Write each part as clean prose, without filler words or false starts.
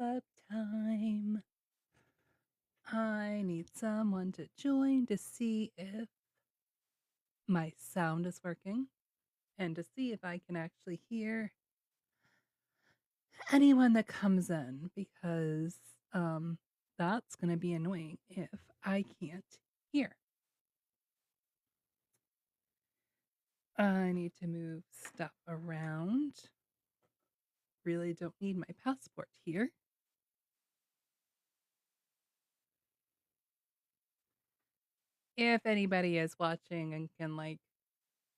Bookclub time. I need someone to join to see if my sound is working and to see if I can actually hear anyone that comes in, because that's going to be annoying if I can't hear. I need to move stuff around. Really don't need my passport here. If anybody is watching and can like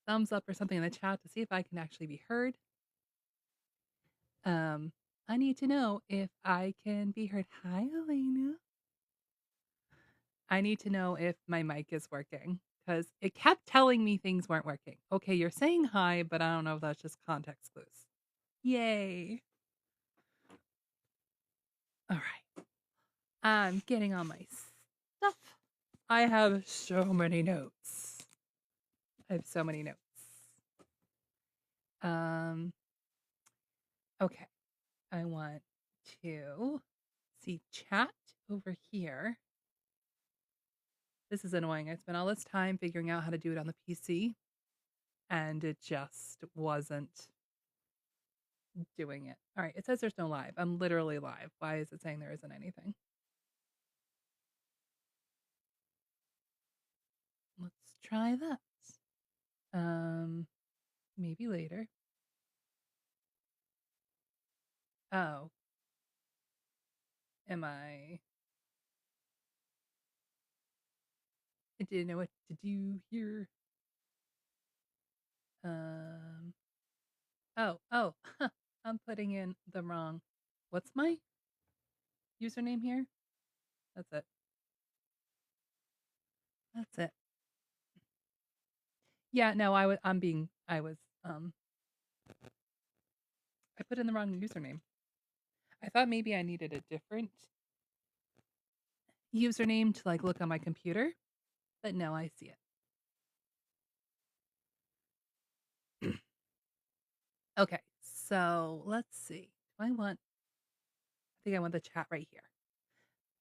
thumbs up or something in the chat to see if I can actually be heard. I need to know if I can be heard. Hi, Elena. I need to know if my mic is working because it kept telling me things weren't working. Okay, you're saying hi, but I don't know if that's just context clues. Yay. All right. I'm getting on my stuff. I have so many notes. I have so many notes. Okay. I want to see chat over here. This is annoying. I spent all this time figuring out how to do it on the PC, and it just wasn't doing it. All right, it says there's no live. I'm literally live. Why is it saying there isn't anything? Let's try that. Maybe later. Oh. Am I didn't know what to do here. Oh, I'm putting in the wrong. What's my username here? That's it. That's it. Yeah, no, I put in the wrong username. I thought maybe I needed a different username to like look on my computer, but no, I see it. Okay, so let's see. I think I want the chat right here.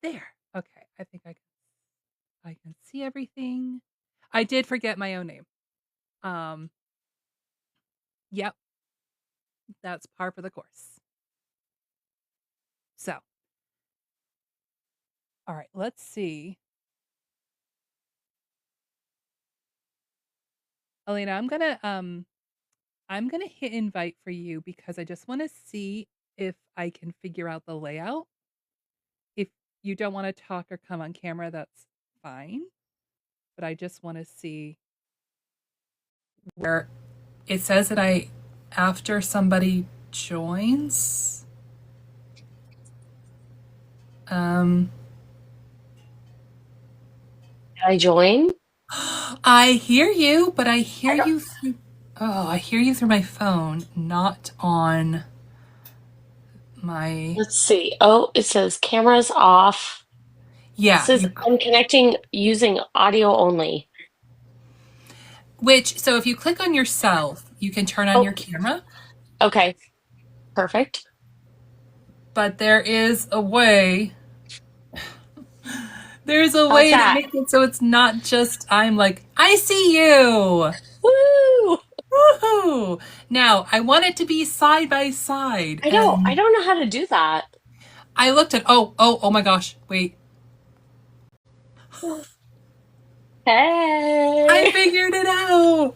There. Okay, I think I can see everything. I did forget my own name. Yep. That's par for the course. So, all right, let's see. Elena, I'm gonna hit invite for you because I just want to see if I can figure out the layout. If you don't want to talk or come on camera, that's fine. But I just want to see where it says that after somebody joins. Can I join? I hear you, but I hear you through my phone, not on my. Let's see. Oh, it says cameras off. It Yeah, says I'm connecting using audio only. so if you click on yourself, you can turn on your Oh, camera, okay. Perfect. but there is a way. There's a How's way to that? make it so it's not just I'm like, I see you. Woo! Woohoo! Now, I want it to be side by side, I and don't know how to do that. I looked at oh my gosh, wait. I Hey. figured it out.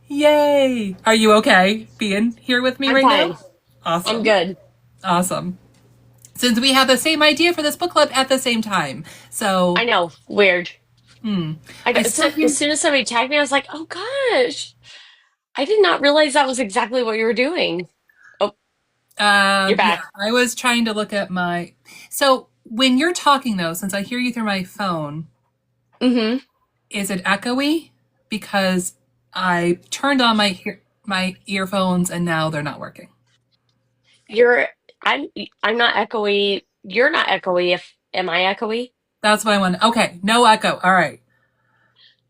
Yay. Are you okay being here with me I'm right now? fine. I'm Awesome. good. Awesome. Since we have the same idea for this book club at the same time. So, I know. Weird. I still hear. As soon as somebody tagged me, I was like, oh gosh. I did not realize that was exactly what you were doing. Oh, you're Yeah, back. I was trying to look at my. So when you're talking though, since I hear you through my phone, Mm-hmm. is it echoey? Because I turned on my earphones and now they're not working. You're I'm I'm not echoey. You're not echoey. If am I echoey? That's why I want. Okay, no echo. All right.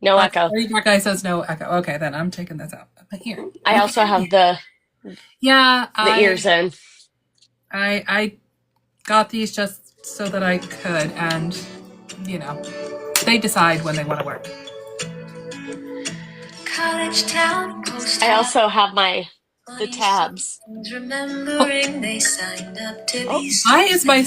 No echo. That guy says no echo. Okay, then I'm taking this out. Here. I also Okay. have the Yeah, ears in. I got these just so that I could, and you know, they decide when they want to work. College town, post I also have the tabs. Remembering they signed up to be. Why is my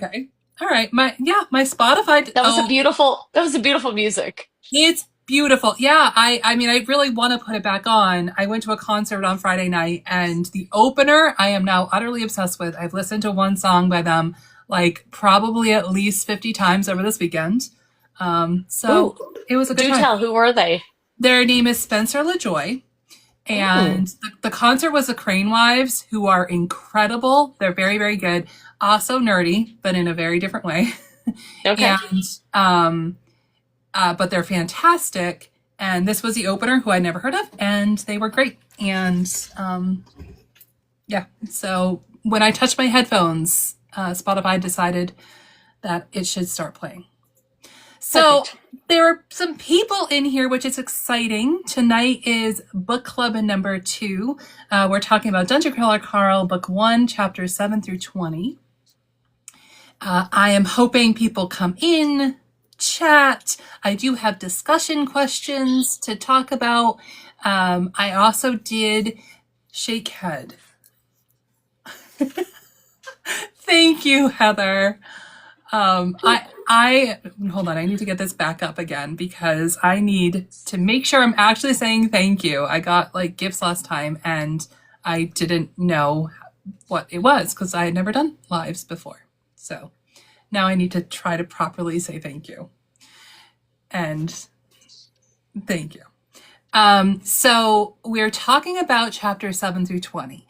okay? All right, my Spotify. That was a beautiful music. It's beautiful. Yeah, I mean I really want to put it back on. I went to a concert on Friday night and the opener I am now utterly obsessed with. I've listened to one song by them like probably at least 50 times over this weekend. So Ooh, it was a good do time. tell, who were they? Their name is Spencer LaJoy. And the concert was the Crane Wives, who are incredible. They're very, very good. Also nerdy, but in a very different way. Okay. And but they're fantastic. And this was the opener, who I never heard of, and they were great. And yeah, so when I touched my headphones, Spotify decided that it should start playing. So Perfect. there are some people in here, which is exciting. Tonight is book club number 2. We're talking about Dungeon Crawler Carl, book 1, chapters 7 through 20. I am hoping people come in, chat. I do have discussion questions to talk about. I also did shake head. Thank you, Heather. I hold on. I need to get this back up again because I need to make sure I'm actually saying thank you. I got like gifts last time and I didn't know what it was because I had never done lives before. So now I need to try to properly say thank you. And thank you. So we're talking about chapter 7 through 20.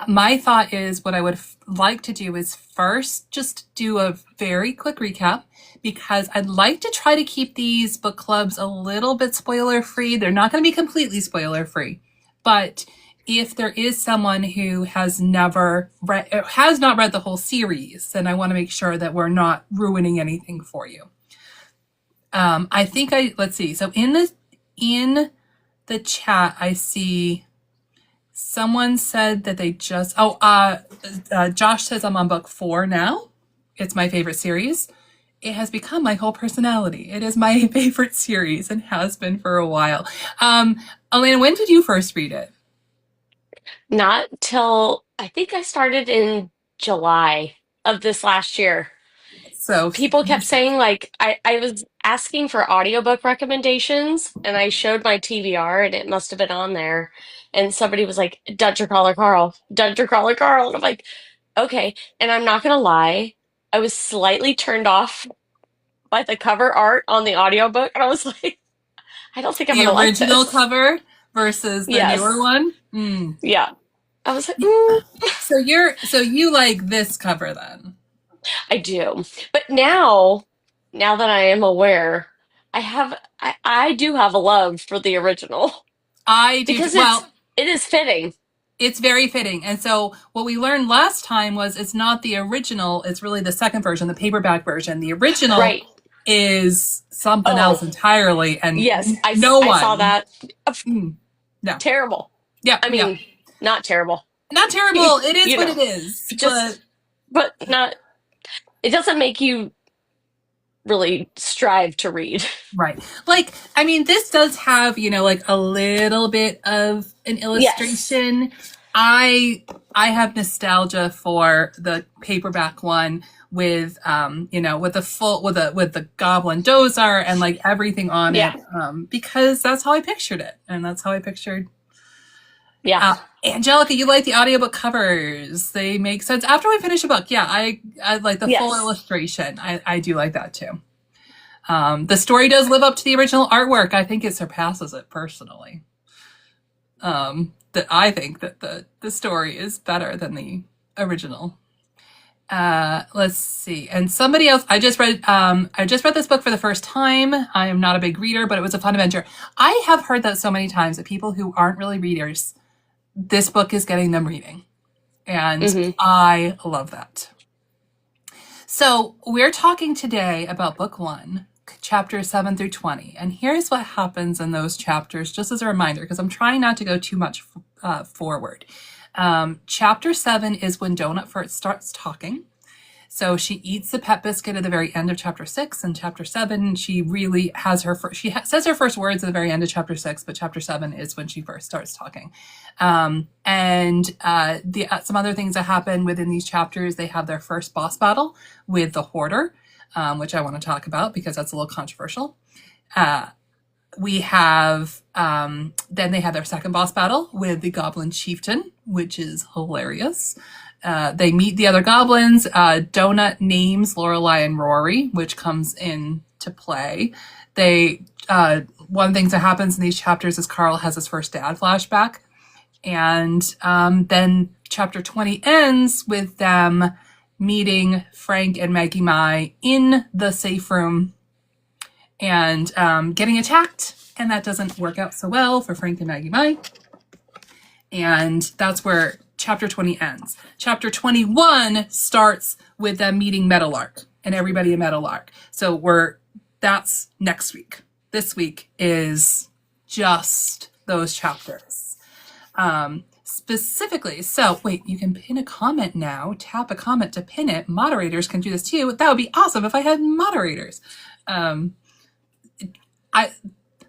My thought is what I would like to do is first just do a very quick recap because I'd like to try to keep these book clubs a little bit spoiler free. They're not going to be completely spoiler free, but if there is someone who has not read the whole series, then I want to make sure that we're not ruining anything for you. I think let's see. So in the chat, I see someone said that they just, Josh says I'm on book 4 now. It's my favorite series. It has become my whole personality. It is my favorite series and has been for a while. Elena, when did you first read it? Not till I think I started in July of this last year. So People kept saying like I was asking for audiobook recommendations and I showed my TBR and it must have been on there. And somebody was like, Dungeon Crawler Carl, Dungeon Crawler Carl. And I'm like, okay. And I'm not gonna lie, I was slightly turned off by the cover art on the audiobook. And I was like, I don't think I'm the gonna like original this. cover versus the newer Yes. one. Mm. Yeah. I was like, So you like this cover then? I do. But now that I am aware, I do have a love for the original I do. because Well, it is fitting. it's very fitting. And so what we learned last time was it's not the original, it's really the second version, the paperback version. The original Right. is something Oh, else entirely and yes. no I saw one. that. No. Terrible. Yeah, I yeah. mean, not terrible. Not terrible. It is You what know, it is. just but not it doesn't make you really strive to read. Right. Like, I mean, this does have, like a little bit of an Yes. illustration. I have nostalgia for the paperback one with with the goblin dozar and like everything on it Yeah. because that's how I pictured it and that's how I pictured Yeah. Angelica, you like the audiobook covers. They make sense. After we finish a book, yeah, I like the full Yes. illustration. I do like that too. The story does live up to the original artwork. I think it surpasses it personally. That I think that the story is better than the original. Let's see. And somebody else, I just read this book for the first time. I am not a big reader, but it was a fun adventure. I have heard that so many times that people who aren't really readers, this book is getting them reading. And I love that. So we're talking today about book 1, chapters 7 through 20. And here's what happens in those chapters, just as a reminder, because I'm trying not to go too much forward. Chapter 7 is when Donut first starts talking. So she eats the pet biscuit at the very end of chapter 6, and chapter 7 she really has her says her first words at the very end of chapter 6, but chapter 7 is when she first starts talking. And some other things that happen within these chapters, they have their first boss battle with the Hoarder, which I want to talk about because that's a little controversial. We have then they have their second boss battle with the Goblin Chieftain, which is hilarious. They meet the other goblins. Donut names Lorelai and Rory, which comes into play. One of the things that happens in these chapters is Carl has his first dad flashback. And then chapter 20 ends with them meeting Frank and Maggie Mai in the safe room and getting attacked. And that doesn't work out so well for Frank and Maggie Mai. And that's where chapter 20 ends. Chapter 21 starts with them meeting Meadowlark and everybody in Meadowlark. So that's next week. This week is just those chapters. Specifically, so wait, you can pin a comment now. Tap a comment to pin it. Moderators can do this too. That would be awesome if I had moderators.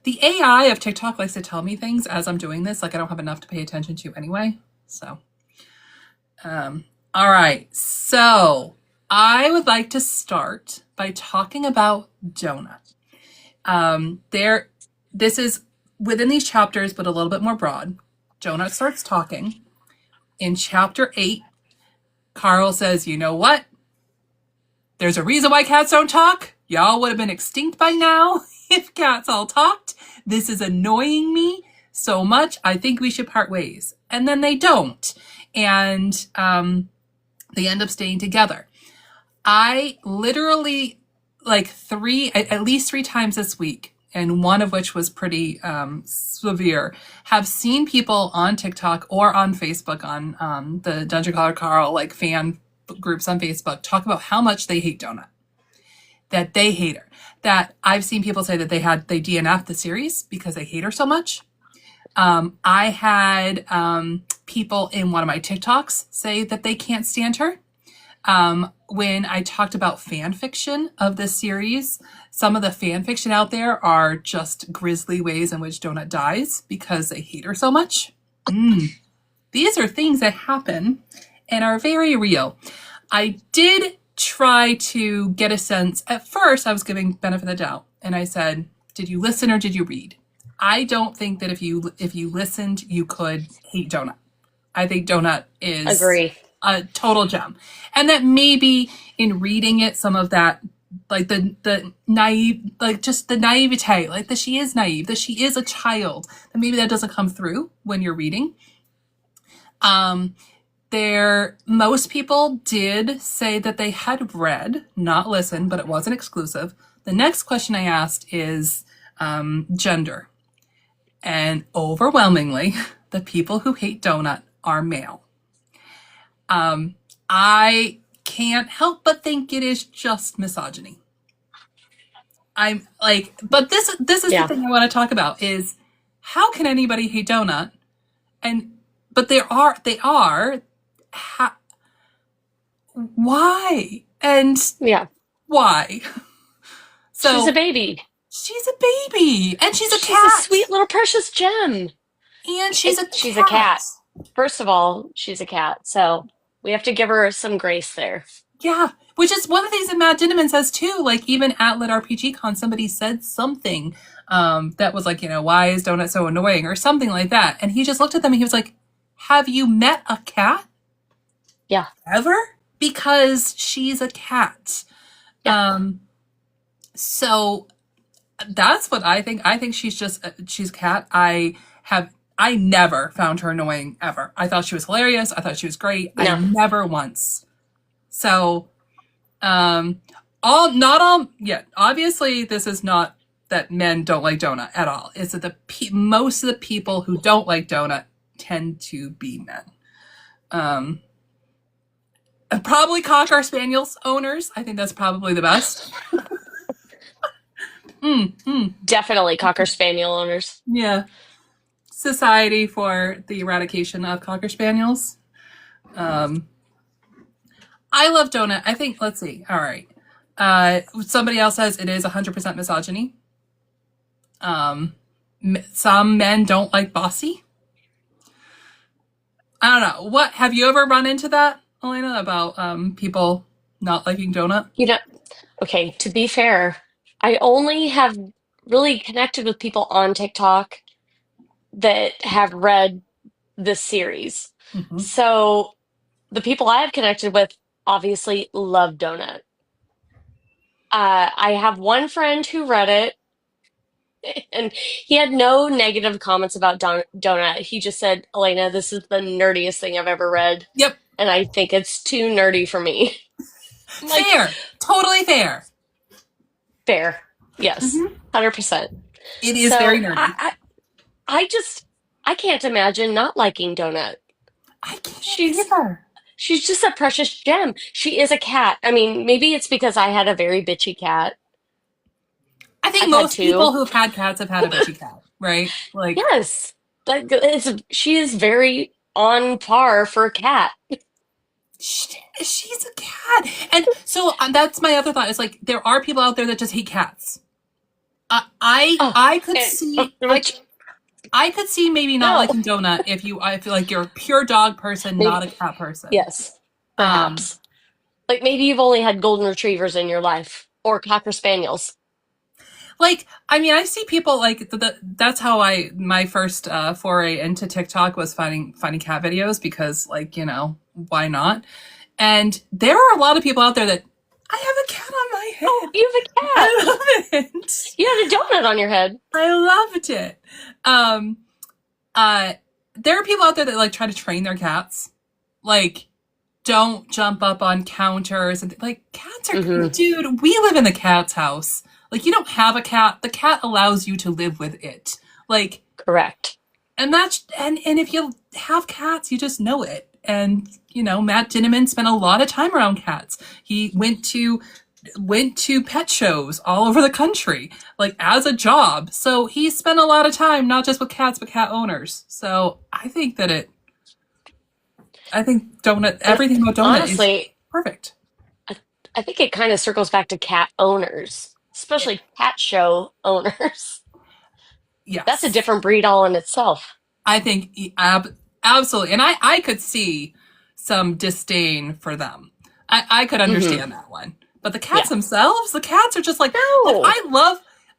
The AI of TikTok likes to tell me things as I'm doing this, like I don't have enough to pay attention to anyway. So, all right. So I would like to start by talking about Donut. This is within these chapters, but a little bit more broad. Donut starts talking. In chapter 8, Carl says, you know what? There's a reason why cats don't talk. Y'all would have been extinct by now if cats all talked. This is annoying me so much. I think we should part ways. And then they don't. And they end up staying together. I literally, at least three times this week, and one of which was pretty severe, have seen people on TikTok or on Facebook on the Dungeon Crawler Carl fan groups on Facebook talk about how much they hate Donut, that they hate her. That I've seen people say that they DNF'd the series because they hate her so much. I had people in one of my TikToks say that they can't stand her. When I talked about fan fiction of this series, some of the fan fiction out there are just grisly ways in which Donut dies because they hate her so much. These are things that happen and are very real. I did try to get a sense. At first, I was giving benefit of the doubt, and I said, did you listen or did you read? I don't think that if you listened, you could hate Donut. I think Donut is a total gem. And that maybe in reading it, some of that, the naive, just the naivete, that she is naive, that she is a child, that maybe that doesn't come through when you're reading. Most people did say that they had read, not listened, but it wasn't exclusive. The next question I asked is gender. And overwhelmingly, the people who hate Donut are male. I can't help but think it is just misogyny. But this is the thing I want to talk about is how can anybody hate Donut? But they are, why? And why? So she's a baby. She's a baby. And she's a cat. She's a sweet little precious gem. And she's a cat. First of all, she's a cat. So we have to give her some grace there. Yeah. Which is one of the things that Matt Dinneman says too. Even at Lit RPG Con, somebody said something that was why is Donut so annoying or something like that. And he just looked at them and he was like, have you met a cat? Yeah. Ever? Because she's a cat. Yeah. So that's what I think. I think she's a cat. I never found her annoying ever. I thought she was hilarious. I thought she was great. No. I never once. So, obviously this is not that men don't like Donut at all. It's that most of the people who don't like Donut tend to be men. Probably Cocker Spaniels owners. I think that's probably the best. mm. Definitely Cocker Spaniel owners. Yeah. Society for the Eradication of Cocker Spaniels. Um, I love Donut. I think, let's see. All right. Somebody else says it is 100% misogyny. Um, some men don't like bossy. I don't know. What have you ever run into that, Elena, about people not liking Donut? You know, okay, to be fair, I only have really connected with people on TikTok that have read this series. Mm-hmm. So the people I have connected with obviously love Donut. I have one friend who read it, and he had no negative comments about Donut. He just said, Elena, this is the nerdiest thing I've ever read, Yep. and I think it's too nerdy for me. I'm like, Fair. Totally fair. fair. Yes, Mm-hmm. 100%. It is very So nerdy. I just, I can't imagine not liking Donut. I can't She's either. She's just a precious gem. She is a cat. I mean, maybe it's because I had a very bitchy cat. I think I've had most people two. who've had cats have had a bitchy cat, right? Like, Yes. She is very on par for a cat. she's a cat. And so that's my other thought is like, there are people out there that just hate cats. Oh, I could and see, which I could see maybe not no, liking Donut if you, I feel like you're a pure dog person, not maybe a cat person. yes, Um, perhaps. Like maybe you've only had golden retrievers in your life or cocker spaniels. like, I mean, I see people like that's how my first foray into TikTok was finding cat videos because like, why not? And there are a lot of people out there that I have a cat on my Oh, head. you have a cat. I love it. You had a donut on your head. I loved it. Um, uh, there are people out there that like try to train their cats. Like, don't jump up on counters and like cats are Hmm. dude, we live in the cat's house. Like you don't have a cat. The cat allows you to live with it. Like Correct. and that's and if you have cats, you just know it. And Matt Dinneman spent a lot of time around cats. He went to pet shows all over the country, like as a job. So he spent a lot of time not just with cats but cat owners. So I think Donut And everything about Donut is honestly, perfect. I, I think it kind of circles back to cat owners, especially cat show owners. That's a Yes. different breed all in itself. I think absolutely. And I could see some disdain for them. I could Hmm. understand that one. But the cats Yeah. themselves, the cats are just like No.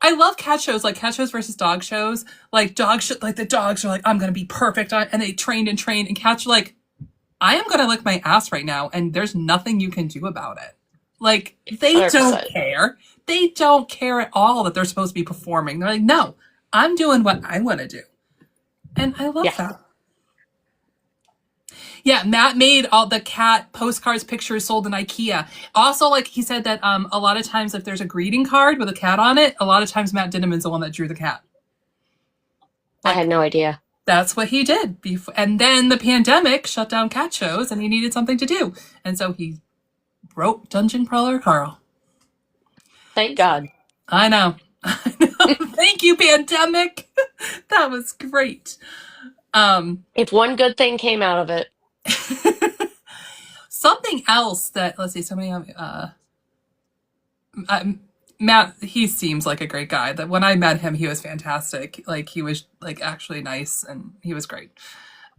I love cat shows, like cat shows versus dog shows. Like like the dogs are like, I'm gonna be perfect and they trained and trained, and cats are like, I am gonna lick my ass right now, and there's nothing you can do about it. Like, they don't 100%. care. They don't care at all that they're supposed to be performing. They're like, no, I'm doing what I wanna do. And I love Yeah. that. Yeah, Matt made all the cat postcards, pictures sold in IKEA. Also, like he said that a lot of times if there's a greeting card with a cat on it, a lot of times Matt Dinneman's the one that drew the cat. I had Like no idea. that's what he did. And then the pandemic shut down cat shows, and he needed something to do, and so he wrote Dungeon Crawler Carl. Thank God. I know. I know. Thank you, pandemic. That was great. Um, If one good thing came out of it, Something else that let's see, somebody Matt, he seems like a great guy. That when I met him, he was fantastic. Like he was like actually nice, and he was great.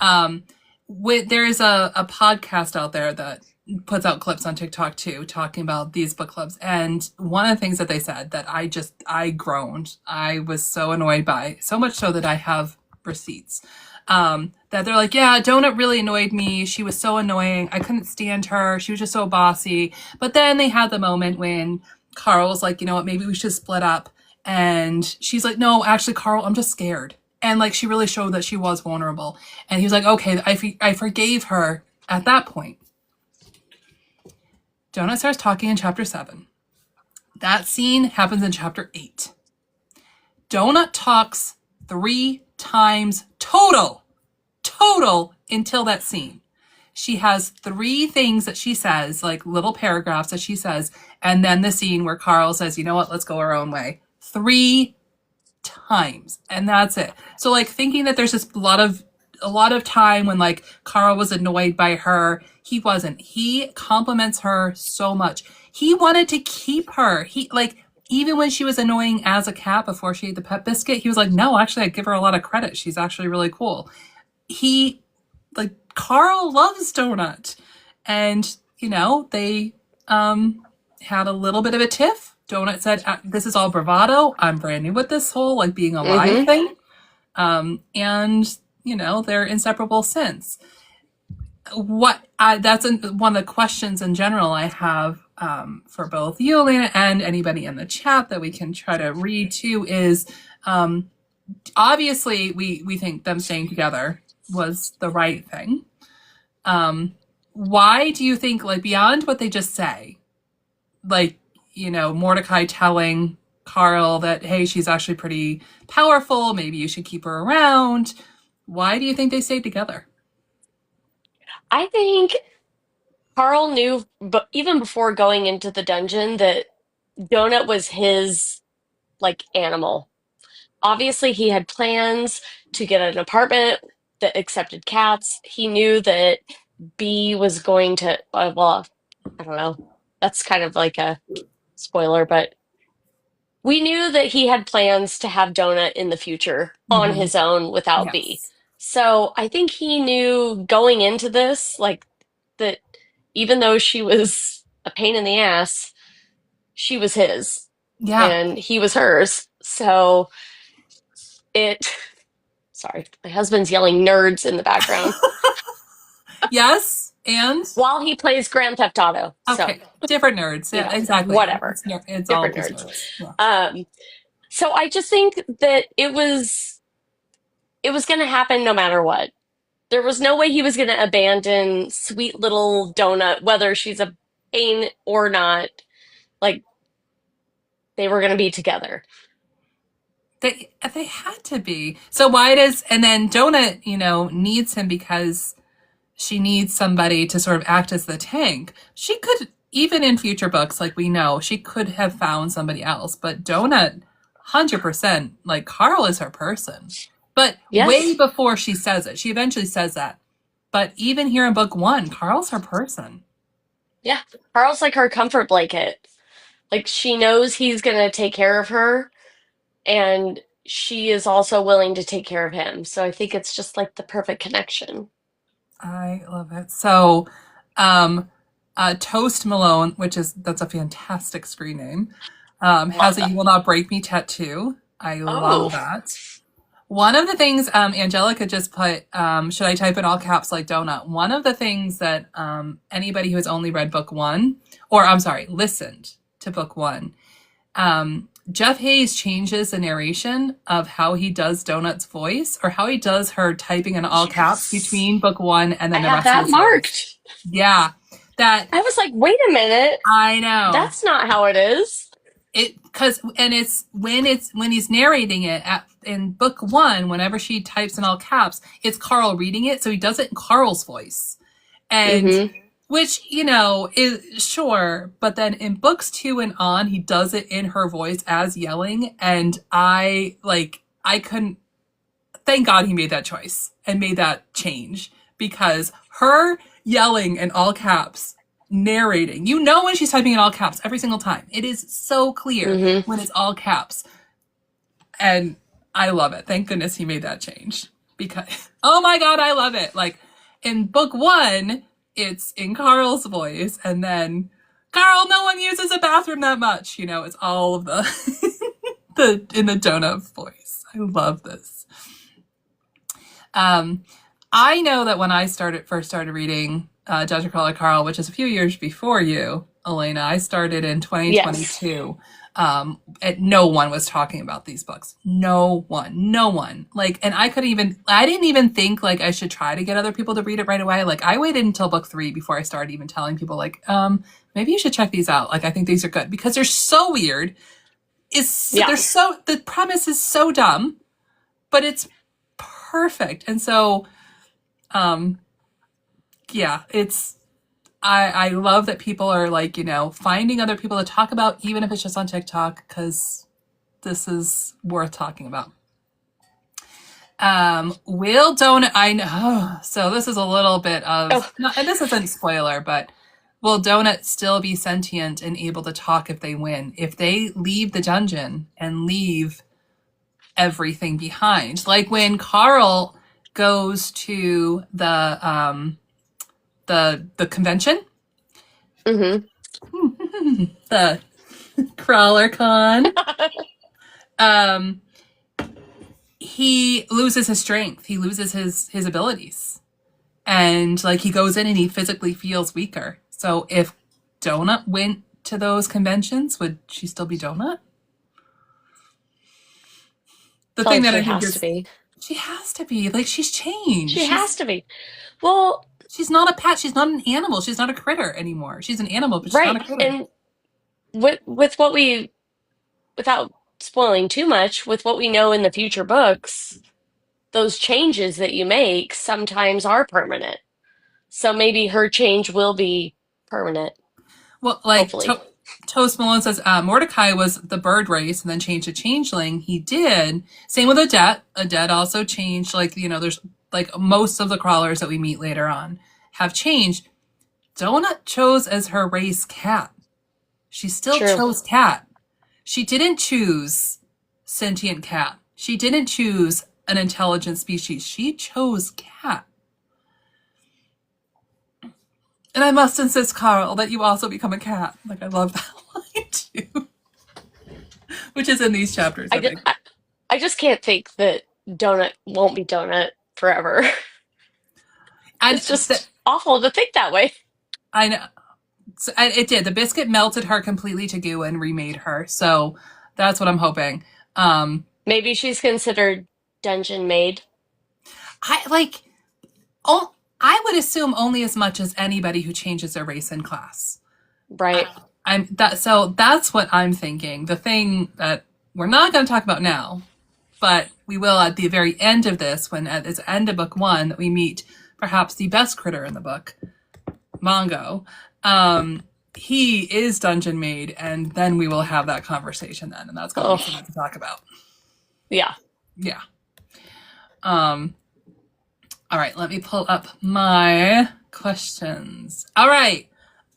Um, there's a podcast out there that puts out clips on TikTok too, talking about these book clubs. And one of the things that they said that I groaned. I was so annoyed by, so much so that I have receipts. That they're like, yeah, Donut really annoyed me. She was so annoying. I couldn't stand her. She was just so bossy. But then they had the moment when Carl was like, you know what, maybe we should split up. And she's like, no, actually, Carl, I'm just scared. And like, she really showed that she was vulnerable. And he was like, okay, I forgave her at that point. Donut starts talking in chapter 7. That scene happens in chapter 8. Donut talks 3 times total until that scene. She has 3 things that she says, like little paragraphs that she says, and then the scene where Carl says, you know what, let's go our own way. 3 times, and that's it. So like thinking that there's just a lot of time when like Carl was annoyed by her, he wasn't. He compliments her so much. He wanted to keep her. He like even when she was annoying as a cat before she ate the pet biscuit, he was like, "No, actually I give her a lot of credit. She's actually really cool." He like Carl loves Donut. And, they had a little bit of a tiff. Donut said, "This is all bravado. I'm brand new with this whole like being alive Mm-hmm. thing." And, they're inseparable since. One of the questions in general I have for both you, Elena, and anybody in the chat that we can try to read too is obviously we think them staying together was the right thing. Why do you think, like, beyond what they just say, like, Mordecai telling Carl that, hey, she's actually pretty powerful, maybe you should keep her around? Why do you think they stayed together? I think Carl knew, but even before going into the dungeon, that Donut was his like animal. Obviously, he had plans to get an apartment that accepted cats. He knew that B was going to, well, I don't know. That's kind of like a spoiler, but we knew that he had plans to have Donut in the future on Mm-hmm. his own without B. Yes. So I think he knew going into this, like, that even though she was a pain in the ass, she was his Yeah. and he was hers. So it, sorry, my husband's yelling nerds in the background Yes. And while he plays Grand Theft Auto. So, okay, different nerds. you Yeah, know, exactly. whatever. It's all Different just nerds. nerds. Yeah. Um, so I just think that it was going to happen no matter what. There was no way he was going to abandon sweet little Donut, whether she's a pain or not. Like they were going to be together. They had to be. So why does and then Donut, needs him because she needs somebody to sort of act as the tank. She could, even in future books, like we know, she could have found somebody else. But Donut, 100%, like Carl is her person. But way Yes. before she says it, she eventually says that. But even here in book one, Carl's her person. Yeah. Carl's like her comfort blanket. Like she knows he's going to take care of her and she is also willing to take care of him. So I think it's just like the perfect connection. I love it. So, um, Toast Malone, that's a fantastic screen name, has Love a that. "You Will Not Break Me" tattoo. I love Oh, that. One of the things Angelica just put, should I type in all caps like donut? One of the things that anybody who has only read book one, or I'm sorry, listened to book one, Jeff Hayes changes the narration of how he does Donut's voice or how he does her typing in all caps yes. between book one and I then the have rest of that the series. marked. Yeah, that I was like, wait a minute. I know. That's not how it is. When he's narrating it in book one, whenever she types in all caps, it's Carl reading it, so he does it in Carl's voice, and Mm-hmm. which is sure, but then in books two and on, he does it in her voice as yelling, and I couldn't. Thank God he made that choice and made that change because her yelling in all caps, narrating, when she's typing in all caps every single time. It is so clear Mm-hmm. when it's all caps. And I love it. Thank goodness he made that change because, oh my God, I love it. Like in book one, it's in Carl's voice. And then, Carl, no one uses a bathroom that much. It's all of in the donut voice. I love this. Um, I know that when I first started reading Dr. Carla Carl, which is a few years before you, Elena, I started in Yes. 2022. No one was talking about these books. No one, no one. Like, and I didn't even think like I should try to get other people to read it right away. Like, I waited until book three before I started even telling people like, maybe you should check these out. Like, I think these are good because they're so weird. Yeah. The premise is so dumb, but it's perfect. And so, um, yeah, I love that people are like, finding other people to talk about, even if it's just on TikTok, because this is worth talking about. Will Donut, I know, so this is a little bit of, Oh, and this isn't spoiler, but will Donut still be sentient and able to talk if they win? If they leave the dungeon and leave everything behind? Like when Carl goes to the convention, mm-hmm. the Crawler Con, um, he loses his strength. He loses his abilities. And like he goes in and he physically feels weaker. So if Donut went to those conventions, would she still be Donut? The Feel thing like that she I think has to is be. she has to be like she's changed. She has to be. Well, She's not a pet. She's not an animal. She's not a critter anymore. She's an animal, but she's not right. a critter. And with what we, without spoiling too much, with what we know in the future books, those changes that you make sometimes are permanent. So maybe her change will be permanent, Well, like hopefully. Toast Malone says, Mordecai was the bird race and then changed to changeling. He did. Same with Odette. Odette also changed. Like there's like most of the crawlers that we meet later on have changed. Donut chose as her race cat. She still True. chose cat. She didn't choose sentient cat. She didn't choose an intelligent species. She chose cat. And I must insist, Carl, that you also become a cat. Like, I love that line too. Which is in these chapters, I I just, think. I just can't think that Donut won't be Donut forever. And It's just awful to think that way. I know. So, and it did. The biscuit melted her completely to goo and remade her. So that's what I'm hoping. Um, Maybe she's considered dungeon maid, I like, oh, I would assume only as much as anybody who changes their race and class. right? I'm that so that's what I'm thinking. The thing that we're not going to talk about now, but we will at the very end of this, when at the end of book one, that we meet perhaps the best critter in the book, Mongo. He is dungeon made, and then we will have that conversation then, and that's going to be Oh, something to talk about. yeah. Yeah. Um, all right, let me pull up my questions. All right.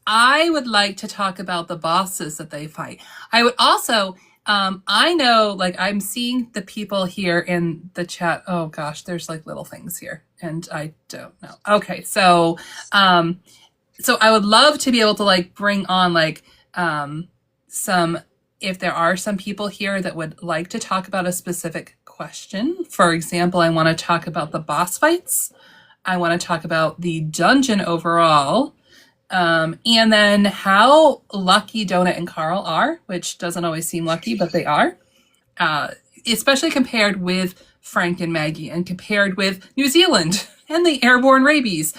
I would like to talk about the bosses that they fight. I would also, I know, like, I'm seeing the people here in the chat. Oh gosh, there's like little things here, and I don't know. Okay, so I would love to be able to like bring on like some, if there are some people here that would like to talk about a specific question. For example, I want to talk about the boss fights. I want to talk about the dungeon overall. And then how lucky Donut and Carl are, which doesn't always seem lucky, but they are, uh, especially compared with Frank and Maggie and compared with New Zealand and the airborne rabies.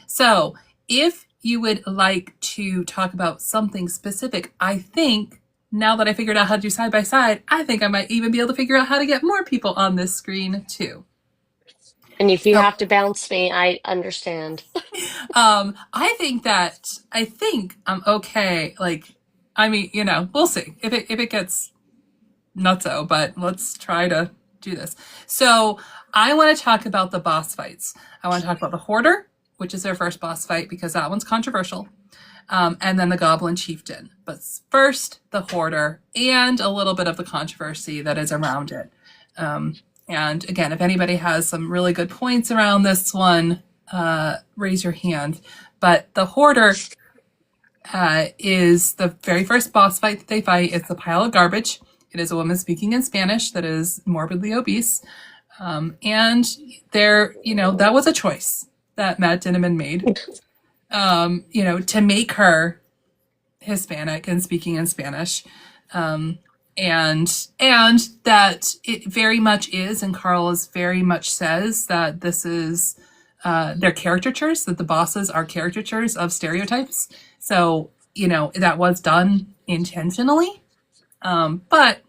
So if you would like to talk about something specific, I think now that I figured out how to do side by side, I think I might even be able to figure out how to get more people on this screen too. And if you So have to bounce me, I understand. I think I'm okay. Like, I mean, we'll see if it gets nutso, but let's try to do this. So I want to talk about the boss fights. I want to talk about the Hoarder, which is their first boss fight because that one's controversial. And then the Goblin Chieftain. But first, the Hoarder and a little bit of the controversy that is around it. And again, if anybody has some really good points around this one, raise your hand. But the Hoarder is the very first boss fight that they fight. It's a pile of garbage. It is a woman speaking in Spanish that is morbidly obese. And that was a choice that Matt Dinneman made, to make her Hispanic and speaking in Spanish. And that it very much is, and Carl is very much says that this is they're caricatures, that the bosses are caricatures of stereotypes. So, that was done intentionally. But,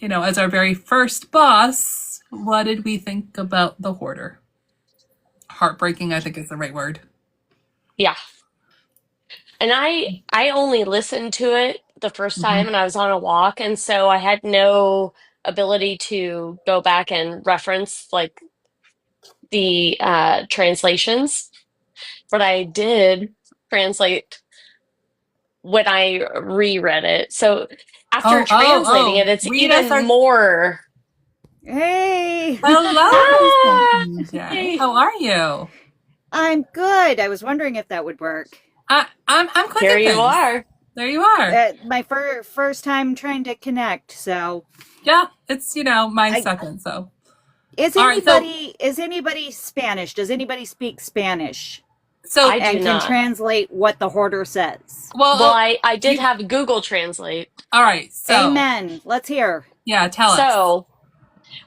as our very first boss, what did we think about the Hoarder? Heartbreaking, I think is the right word. Yeah. And I only listened to it the first time Mhm. and I was on a walk, and so I had no ability to go back and reference like the translations, but I did translate when I reread it. So after translating it, it's Read us even our. more. Hey, Hello, Cascasdia. Hi! How are you? I'm good. I was wondering if that would work. I'm Here clicking you things. are. There you are. My first time trying to connect. So, Yeah, it's my I second. So is all right. So anybody Spanish? Does anybody speak Spanish I so do and can not. translate what the hoarder says? well, Well, I did you. have Google Translate. All right. So Amen. Let's hear. yeah, tell us. So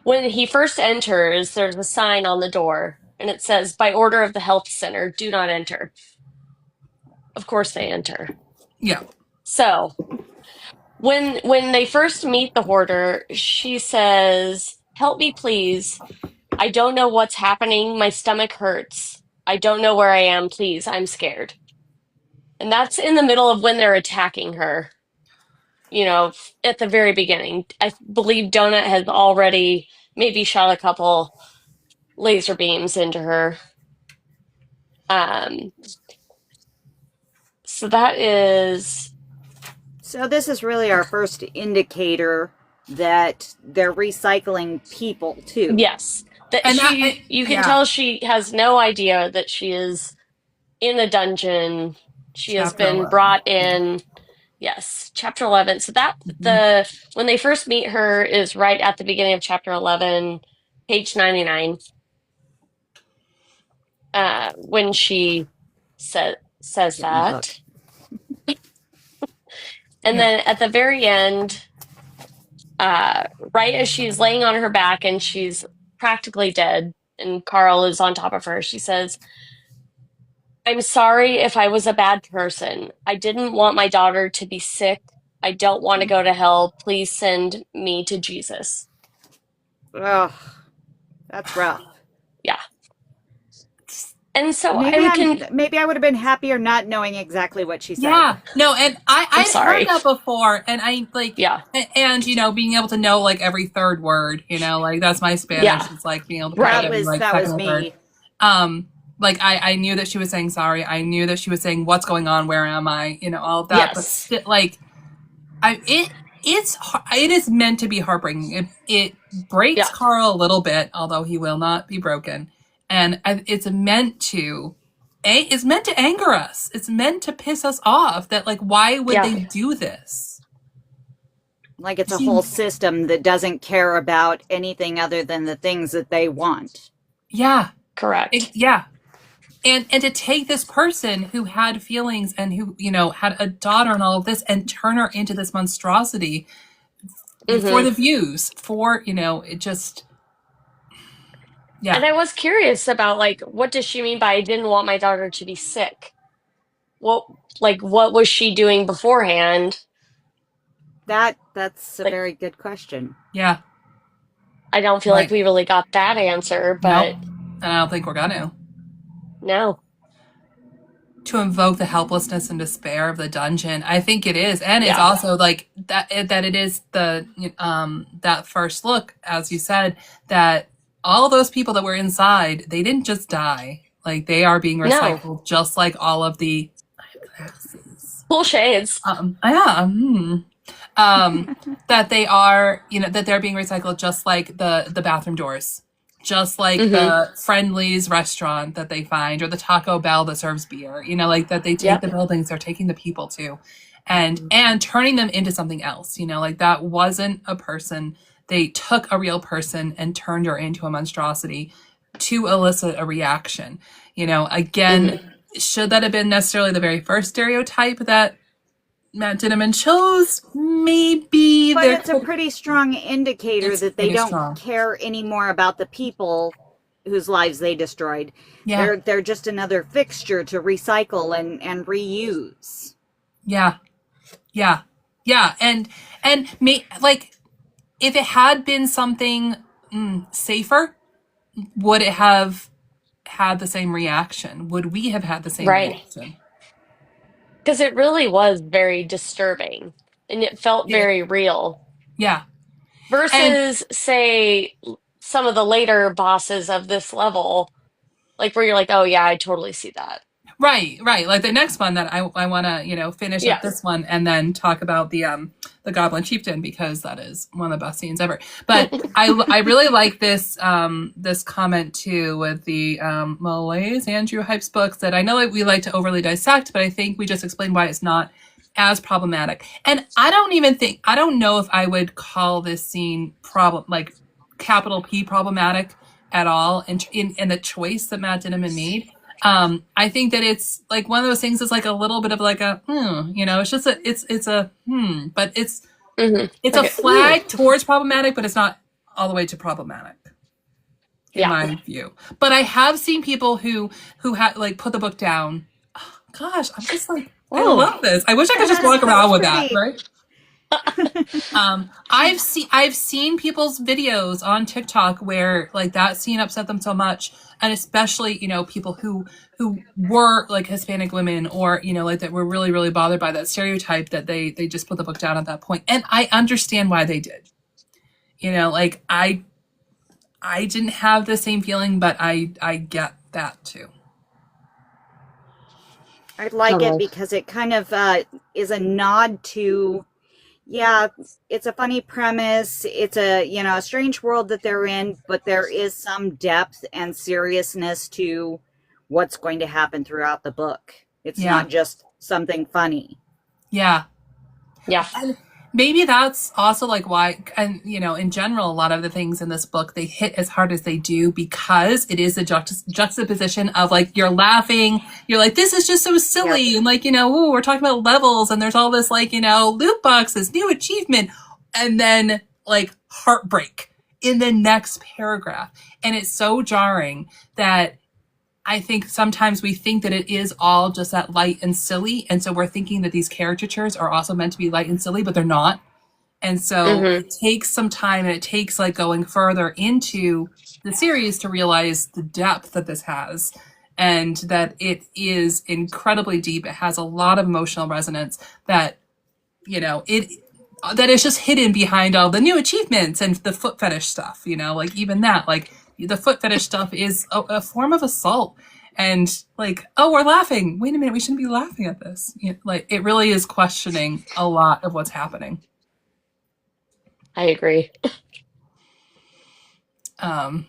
when he first enters, there's a sign on the door, and it says, "By order of the health center, do not enter." Of course, they enter. Yeah. So when they first meet the hoarder, she says, "Help me, please. I don't know what's happening. My stomach hurts. I don't know where I am. Please, I'm scared." And that's in the middle of when they're attacking her. At the very beginning. I believe Donut has already maybe shot a couple laser beams into her. Um, so that is, So this is really our first indicator that they're recycling people too. yes, that And you can yeah, tell she has no idea that she is in a dungeon. She has chapter been 11. brought Yeah. in, yes, chapter 11. So that Mhm. when they first meet her is right at the beginning of chapter 11, page 99, when she says Get my book. that. And Yeah. then at the very end, uh, right as she's laying on her back and she's practically dead, and Carl is on top of her, she says, "I'm sorry if I was a bad person. I didn't want my daughter to be sick. I don't want to go to hell. Please send me to Jesus." Ugh, that's rough. Yeah. And so Maybe I'm con maybe I would have been happier not knowing exactly what she said. Yeah, no, and I'm I'd heard sorry. that before, and I like, Yeah. and being able to know like every third word, like that's my Spanish. Yeah. It's like being able to pick up That Right. every was like that second was or third. me. Like I knew that she was saying sorry. I knew that she was saying what's going on, where am I, all of that. But Yes. like, it is meant to be heartbreaking. It breaks Yeah. Carl a little bit, although he will not be broken, and it's meant to. It's meant to anger us. It's meant to piss us off. That like, why would Yeah. they do this? Like it's a whole system that doesn't care about anything other than the things that they want. Yeah, Correct. yeah, and to take this person who had feelings and who had a daughter and all of this and turn her into this monstrosity for Hmm. the views, for it just And yeah. I was curious about like what does she mean by "I didn't want my daughter to be sick"? What what was she doing beforehand? That's a Like very good question. Yeah, I don't feel like like we really got that answer, nope. but And I don't think we're gonna. no. To invoke the helplessness and despair of the dungeon. I think it is, and it's Yeah. also like that it is the that first look, as you said, that all those people that were inside, they didn't just die. Like they are being No. recycled, just like all of the glasses. Cool shades. Yeah. That they are, that they're being recycled, just like the bathroom doors, just like Hmm. the Friendly's restaurant that they find, or the Taco Bell that serves beer. Like that they take Yep. the buildings, they're taking the people too, and turning them into something else. Like that wasn't a person. They took a real person and turned her into a monstrosity to elicit a reaction. Hmm. Again, should that have been necessarily the very first stereotype that Matt Dinneman chose? Maybe But there it's a could. pretty strong indicator It's that they pretty don't strong. care anymore about the people whose lives they destroyed. Yeah, They're just another fixture to recycle and reuse. yeah, yeah, yeah, like if it had been something safer, would it have had the same reaction? Would we have had the same Right. reaction? Because it really was very disturbing and it felt Yeah. very real Yeah. And versus, say, some of the later bosses of this level, like where you're like, oh, yeah, I totally see that. right, right. Like the next one that I want to, finish up Yeah. this one and then talk about the Goblin Chieftain because that is one of the best scenes ever. But I really like this comment too with the Malays Andrew Hype's books that I know that we like to overly dissect, but I think we just explained why it's not as problematic. And I don't know if I would call this scene like capital P problematic at all in the choice that Matt Dinniman made. I think that it's like one of those things is like a little bit of like a it's just it's a but Hmm. it's a Okay. Ooh. flag towards problematic, but it's not all the way to problematic in Yeah. my view. But I have seen people who had like put the book down. Oh, gosh, I'm just like I Oh. love this. I wish I could just walk That around was with that, pretty. right? I've seen people's videos on TikTok where like that scene upset them so much, and especially people who were like Hispanic women or like that were really really bothered by that stereotype that they just put the book down at that point, and I understand why they did. Like I didn't have the same feeling, but I get that too. I like it Totally. because it kind of is a nod to, yeah, it's a funny premise. It's a strange world that they're in, but there is some depth and seriousness to what's going to happen throughout the book. It's Yeah, not just something funny. yeah. Yeah. And maybe that's also like why, and in general, a lot of the things in this book they hit as hard as they do because it is a juxtaposition of like you're laughing, you're like this is just so Yep. silly, and like ooh, we're talking about levels, and there's all this like loot boxes, new achievement, and then like heartbreak in the next paragraph, and it's so jarring that I think sometimes we think that it is all just that light and silly. And so we're thinking that these caricatures are also meant to be light and silly, but they're not. And so Hmm. it takes some time and it takes like going further into the series to realize the depth that this has and that it is incredibly deep. It has a lot of emotional resonance that, it that is just hidden behind all the new achievements and the foot fetish stuff, like even that, like the foot fetish stuff is a form of assault. And like, oh, we're laughing. Wait a minute, we shouldn't be laughing at this. Like, it really is questioning a lot of what's happening. I agree. Um,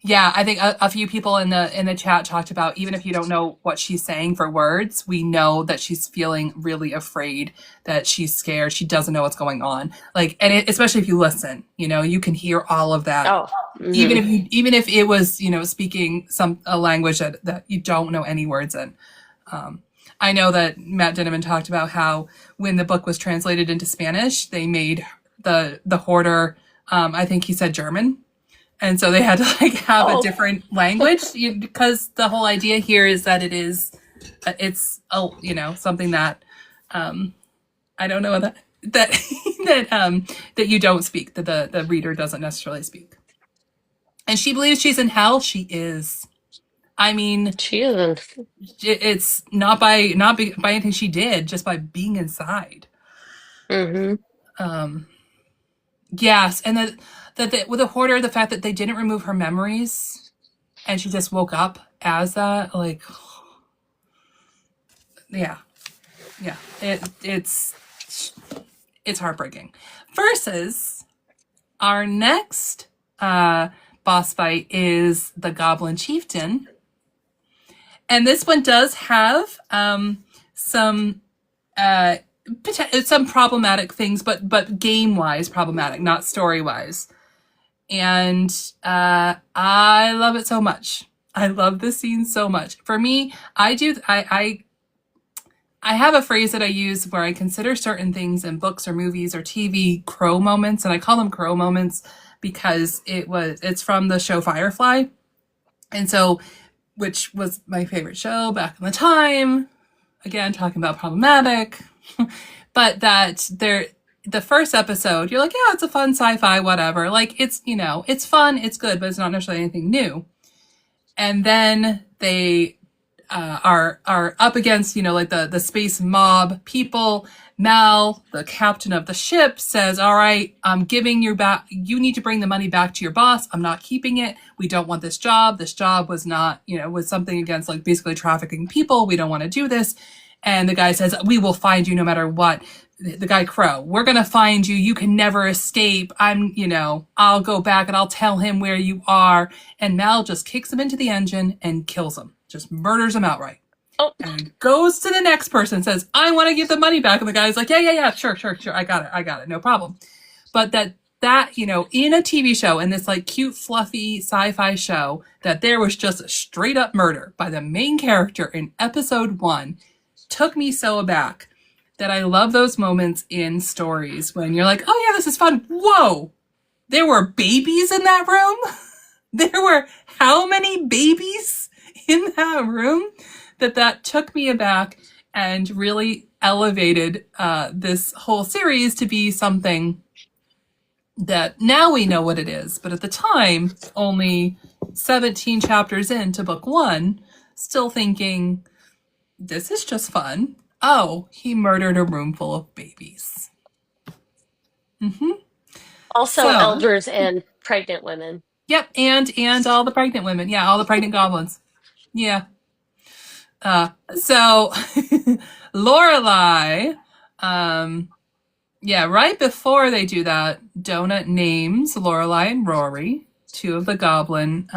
Yeah, I think a few people in the chat talked about even if you don't know what she's saying for words, we know that she's feeling really afraid, that she's scared, she doesn't know what's going on. Like, and especially if you listen, you can hear all of that. Oh. Even Hmm. if it was speaking a language that you don't know any words in. Um, I know that Matt Dinniman talked about how when the book was translated into Spanish, they made the hoarder. I think he said German, and so they had to like have a Oh. different language because the whole idea here is that it's something that I don't know that that you don't speak, that the reader doesn't necessarily speak. And she believes she's in hell. She is. I mean, She isn't. it's not by anything she did, just by being inside. Hmm. Um, yes, and that with the hoarder, the fact that they didn't remove her memories and she just woke up as that, like, yeah, yeah, it's heartbreaking. Versus our next boss fight is the Goblin Chieftain, and this one does have some uh, some problematic things, but game wise problematic, not story wise. And I love it so much. I love this scene so much. For me, I have a phrase that I use where I consider certain things in books or movies or TV crow moments, and I call them crow moments because it's from the show Firefly, and so which was my favorite show back in the time. Again, talking about problematic, but that the first episode, you're like, yeah, it's a fun sci-fi, whatever. Like it's fun, it's good, but it's not necessarily anything new. And then they are up against, like the space mob people. Mal, the captain of the ship, says, all right, I'm giving you back. You need to bring the money back to your boss. I'm not keeping it. We don't want this job. This job was not, was something against like basically trafficking people. We don't want to do this. And the guy says, we will find you no matter what. The guy Crow, we're going to find you. You can never escape. I'll go back and I'll tell him where you are. And Mal just kicks him into the engine and kills him. Just murders him outright. Oh. And goes to the next person, says, I want to give the money back. And the guy's like, yeah, sure. I got it. No problem. But that, in a TV show, in this like cute, fluffy sci-fi show, that there was just a straight up murder by the main character in episode 1 took me so aback that I love those moments in stories when you're like, oh yeah, this is fun. Whoa, there were babies in that room. There were how many babies in that room? That took me aback and really elevated this whole series to be something that now we know what it is. But at the time, only 17 chapters into book 1, still thinking, this is just fun. Oh, he murdered a room full of babies. Also, elders and pregnant women. Yep, and all the pregnant women. Yeah, all the pregnant goblins. Yeah. So Lorelai, right before they do that, Donut names Lorelai and Rory, 2 of the goblin,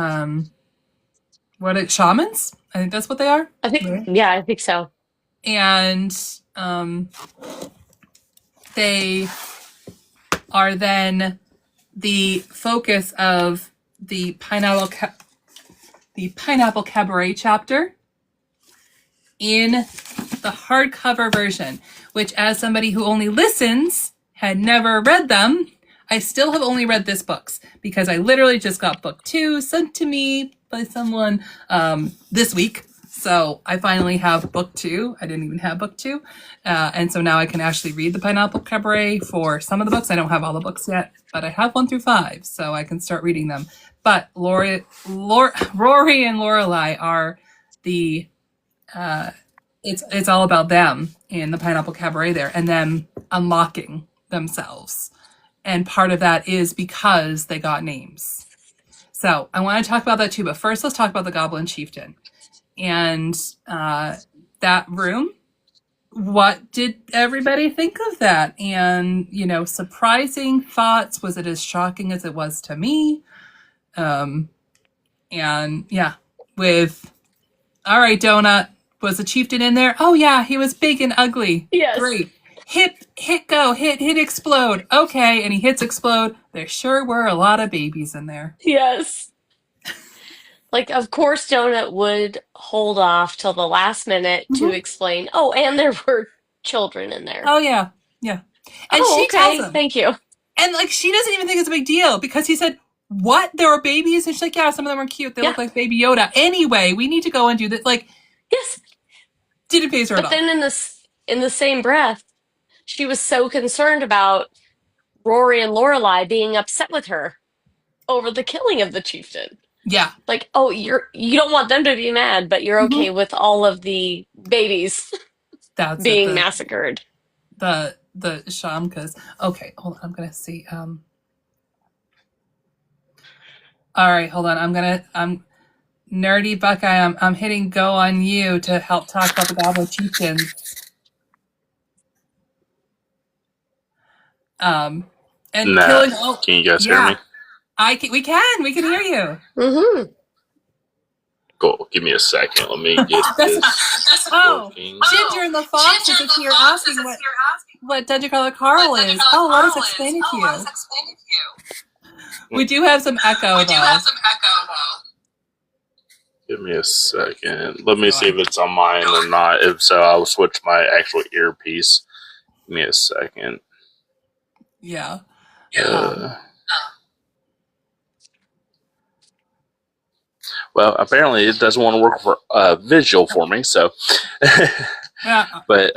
shamans? I think that's what they are. I think, right? Yeah, I think so. And they are then the focus of the Pineapple Cabaret chapter in the hardcover version, which, as somebody who only listens, had never read them. I still have only read this books because I literally just got book 2 sent to me by someone this week. So I finally have book 2. I didn't even have book 2. And so now I can actually read the Pineapple Cabaret for some of the books. I don't have all the books yet, but I have 1 through 5, so I can start reading them. But Rory and Lorelai are the... it's all about them in the Pineapple Cabaret there, and them unlocking themselves. And part of that is because they got names. So I want to talk about that too, but first let's talk about the Goblin Chieftain. And that room, what did everybody think of that? And, surprising thoughts. Was it as shocking as it was to me? And yeah, with, all right, Donut, was the chieftain in there? Oh yeah, he was big and ugly. Yes. Great. Hit go, hit explode. Okay, and he hits explode. There sure were a lot of babies in there. Yes. Like, of course, Donut would hold off till the last minute to explain, oh, and there were children in there. Oh yeah. And Oh, she tells okay, him. thank you. And like she doesn't even think it's a big deal because he said, what? There were babies? And she's like, yeah, some of them are cute. They look like Baby Yoda. Anyway, we need to go and do this. Like, yes. Didn't phase her at all. But then in the same breath, she was so concerned about Rory and Lorelai being upset with her over the killing of the chieftain. Yeah. Like, oh, you don't want them to be mad, but you're okay with all of the babies being massacred. The Shamkas. Okay, hold on. I'm gonna see. All right, hold on. I'm Nerdy Buckeye. I'm hitting go on you to help talk about the Goblin Chieftains. And killing. Oh, can you guys hear me? We can hear you. Mm-hmm. Cool. Give me a second. Let me get this working. Ginger and the Fox is here asking what Dungeon Crawler Carl is. Oh, let us explain it to you. We do have some echo, though. Give me a second. Let me see if it's on mine or not. If so, I'll switch my actual earpiece. Give me a second. Yeah. Well, apparently it doesn't want to work for visual for me, so. But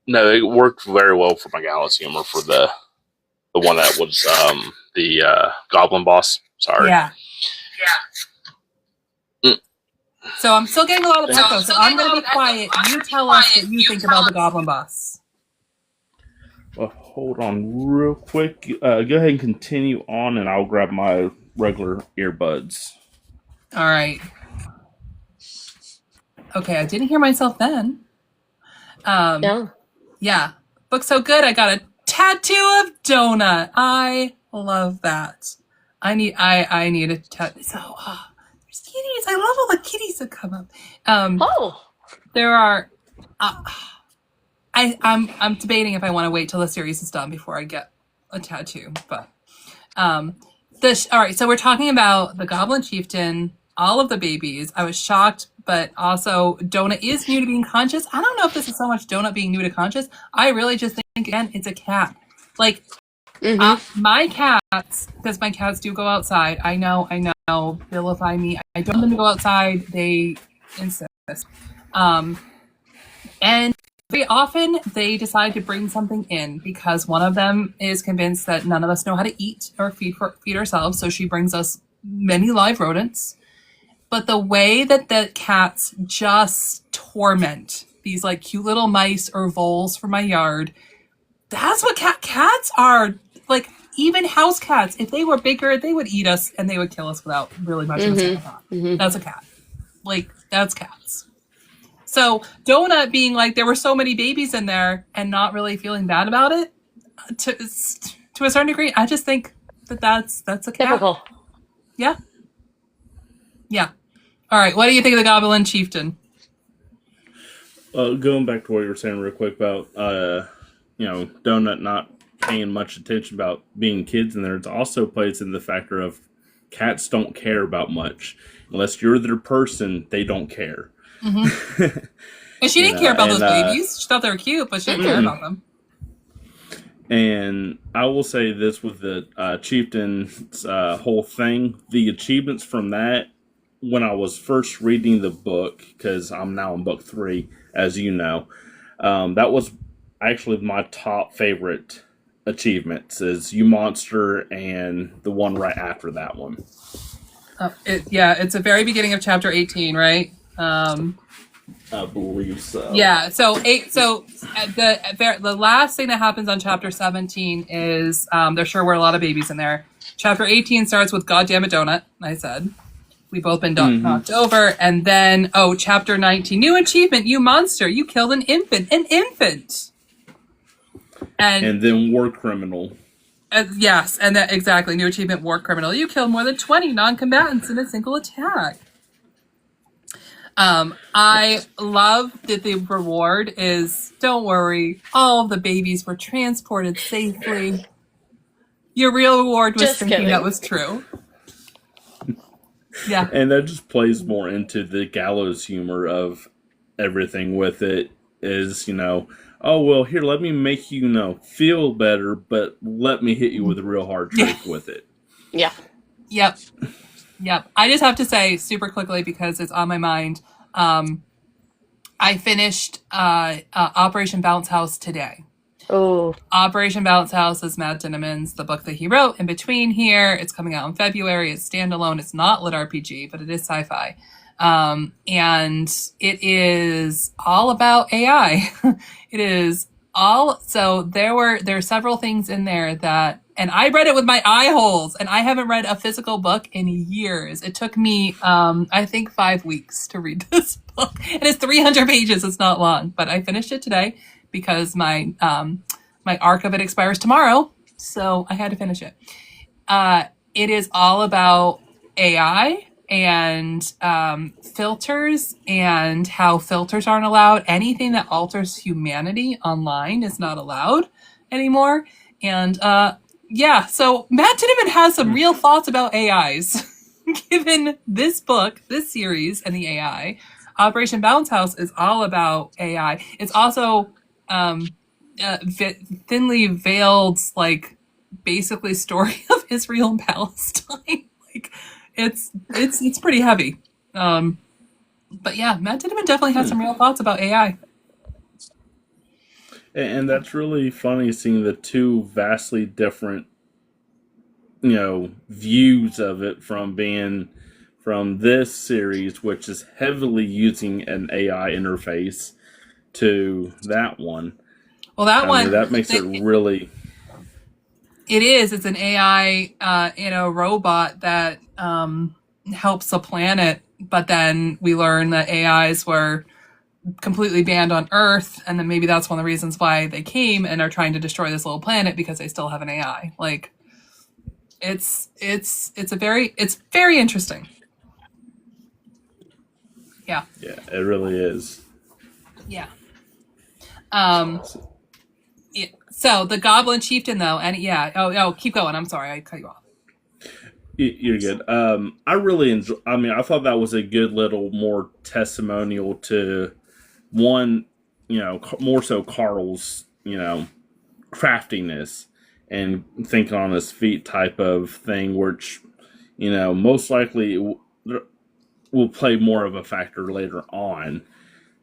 no, it worked very well for my Galaxy Humor for the one that was the Goblin boss. Sorry. Yeah. So I'm still getting a lot of echo, so I'm going to be quiet. You tell us what you think about the Goblin Boss. Well, hold on real quick. Go ahead and continue on, and I'll grab my regular earbuds. All right. Okay, I didn't hear myself then. No. Yeah. Book so good, I got a tattoo of Donut. I love that. I need a tattoo. So, there's kitties. I love all the kitties that come up. There are. I'm debating if I want to wait till the series is done before I get a tattoo. But all right. So we're talking about the Goblin Chieftain, all of the babies. I was shocked, but also Donut is new to being conscious. I don't know if this is so much Donut being new to conscious. I really just think again it's a cat. Like my cats, because my cats do go outside. I know, vilify me. I don't want them to go outside. They insist. And very often they decide to bring something in because one of them is convinced that none of us know how to eat or feed ourselves. So she brings us many live rodents. But the way that the cats just torment these like cute little mice or voles from my yard, that's what cats are. Like even house cats, if they were bigger, they would eat us and they would kill us without really much of a second thought. That's a cat. Like that's cats. So Donut being like there were so many babies in there and not really feeling bad about it to a certain degree, I just think that's a cat. Typical. Yeah. All right. What do you think of the Goblin Chieftain? Going back to what you were saying real quick about Donut not paying much attention about being kids in there. It also plays in the factor of cats don't care about much unless you're their person. They don't care. And she didn't care about those babies. She thought they were cute, but she didn't care about them. And I will say this with the Chieftain's whole thing, the achievements from that, when I was first reading the book, because I'm now in book 3, as you know, that was actually my top favorite achievements, is You Monster and the one right after that one. It's the very beginning of chapter 18, right? I believe so. Yeah, so the last thing that happens on chapter 17 is there sure were a lot of babies in there. Chapter 18 starts with Goddamn it Donut, I said. We've both been knocked over. And then, chapter 19, new achievement, you monster, you killed an infant. An infant! And then war criminal. Yes, and that exactly, new achievement, war criminal. You killed more than 20 non-combatants in a single attack. I love that the reward is, don't worry, all of the babies were transported safely. Your real reward was just thinking kidding. That was true. Yeah. And that just plays more into the gallows humor of everything with it is, oh, well, here, let me make you, feel better, but let me hit you with a real hard trick with it. Yeah. Yep. I just have to say super quickly because it's on my mind. I finished Operation Bounce House today. Oh. Operation Bounce House is Matt Dinniman's, the book that he wrote in between here. It's coming out in February. It's standalone. It's not lit RPG, but it is sci-fi. And it is all about AI. It is all, so there are several things in there that, and I read it with my eye holes, and I haven't read a physical book in years. It took me, I think 5 weeks to read this book, and it's 300 pages. It's not long, but I finished it today because my arc of it expires tomorrow, so I had to finish it. It is all about AI and filters and how filters aren't allowed. Anything that alters humanity online is not allowed anymore. And so Matt Tinniman has some real thoughts about AIs. Given this book, this series, and the AI, Operation Bounce House is all about AI. It's also thinly veiled, like, basically story of Israel and Palestine. Like, it's pretty heavy. But yeah, Matt Tinniman definitely has some real thoughts about AI. And that's really funny seeing the two vastly different, views of it from from this series, which is heavily using an AI interface, to that one. Well, that one, mean, that makes it really. It is. It's an AI, robot that helps the planet. But then we learn that AIs were completely banned on Earth, and then maybe that's one of the reasons why they came and are trying to destroy this little planet, because they still have an AI. Like, it's very interesting. Yeah. Yeah, it really is. Yeah. So the Goblin Chieftain, though, and keep going. I'm sorry, I cut you off. You're good. I really enjoy. I mean, I thought that was a good little more testimonial to one, more so Carl's, craftiness and thinking on his feet type of thing, which, most likely will play more of a factor later on.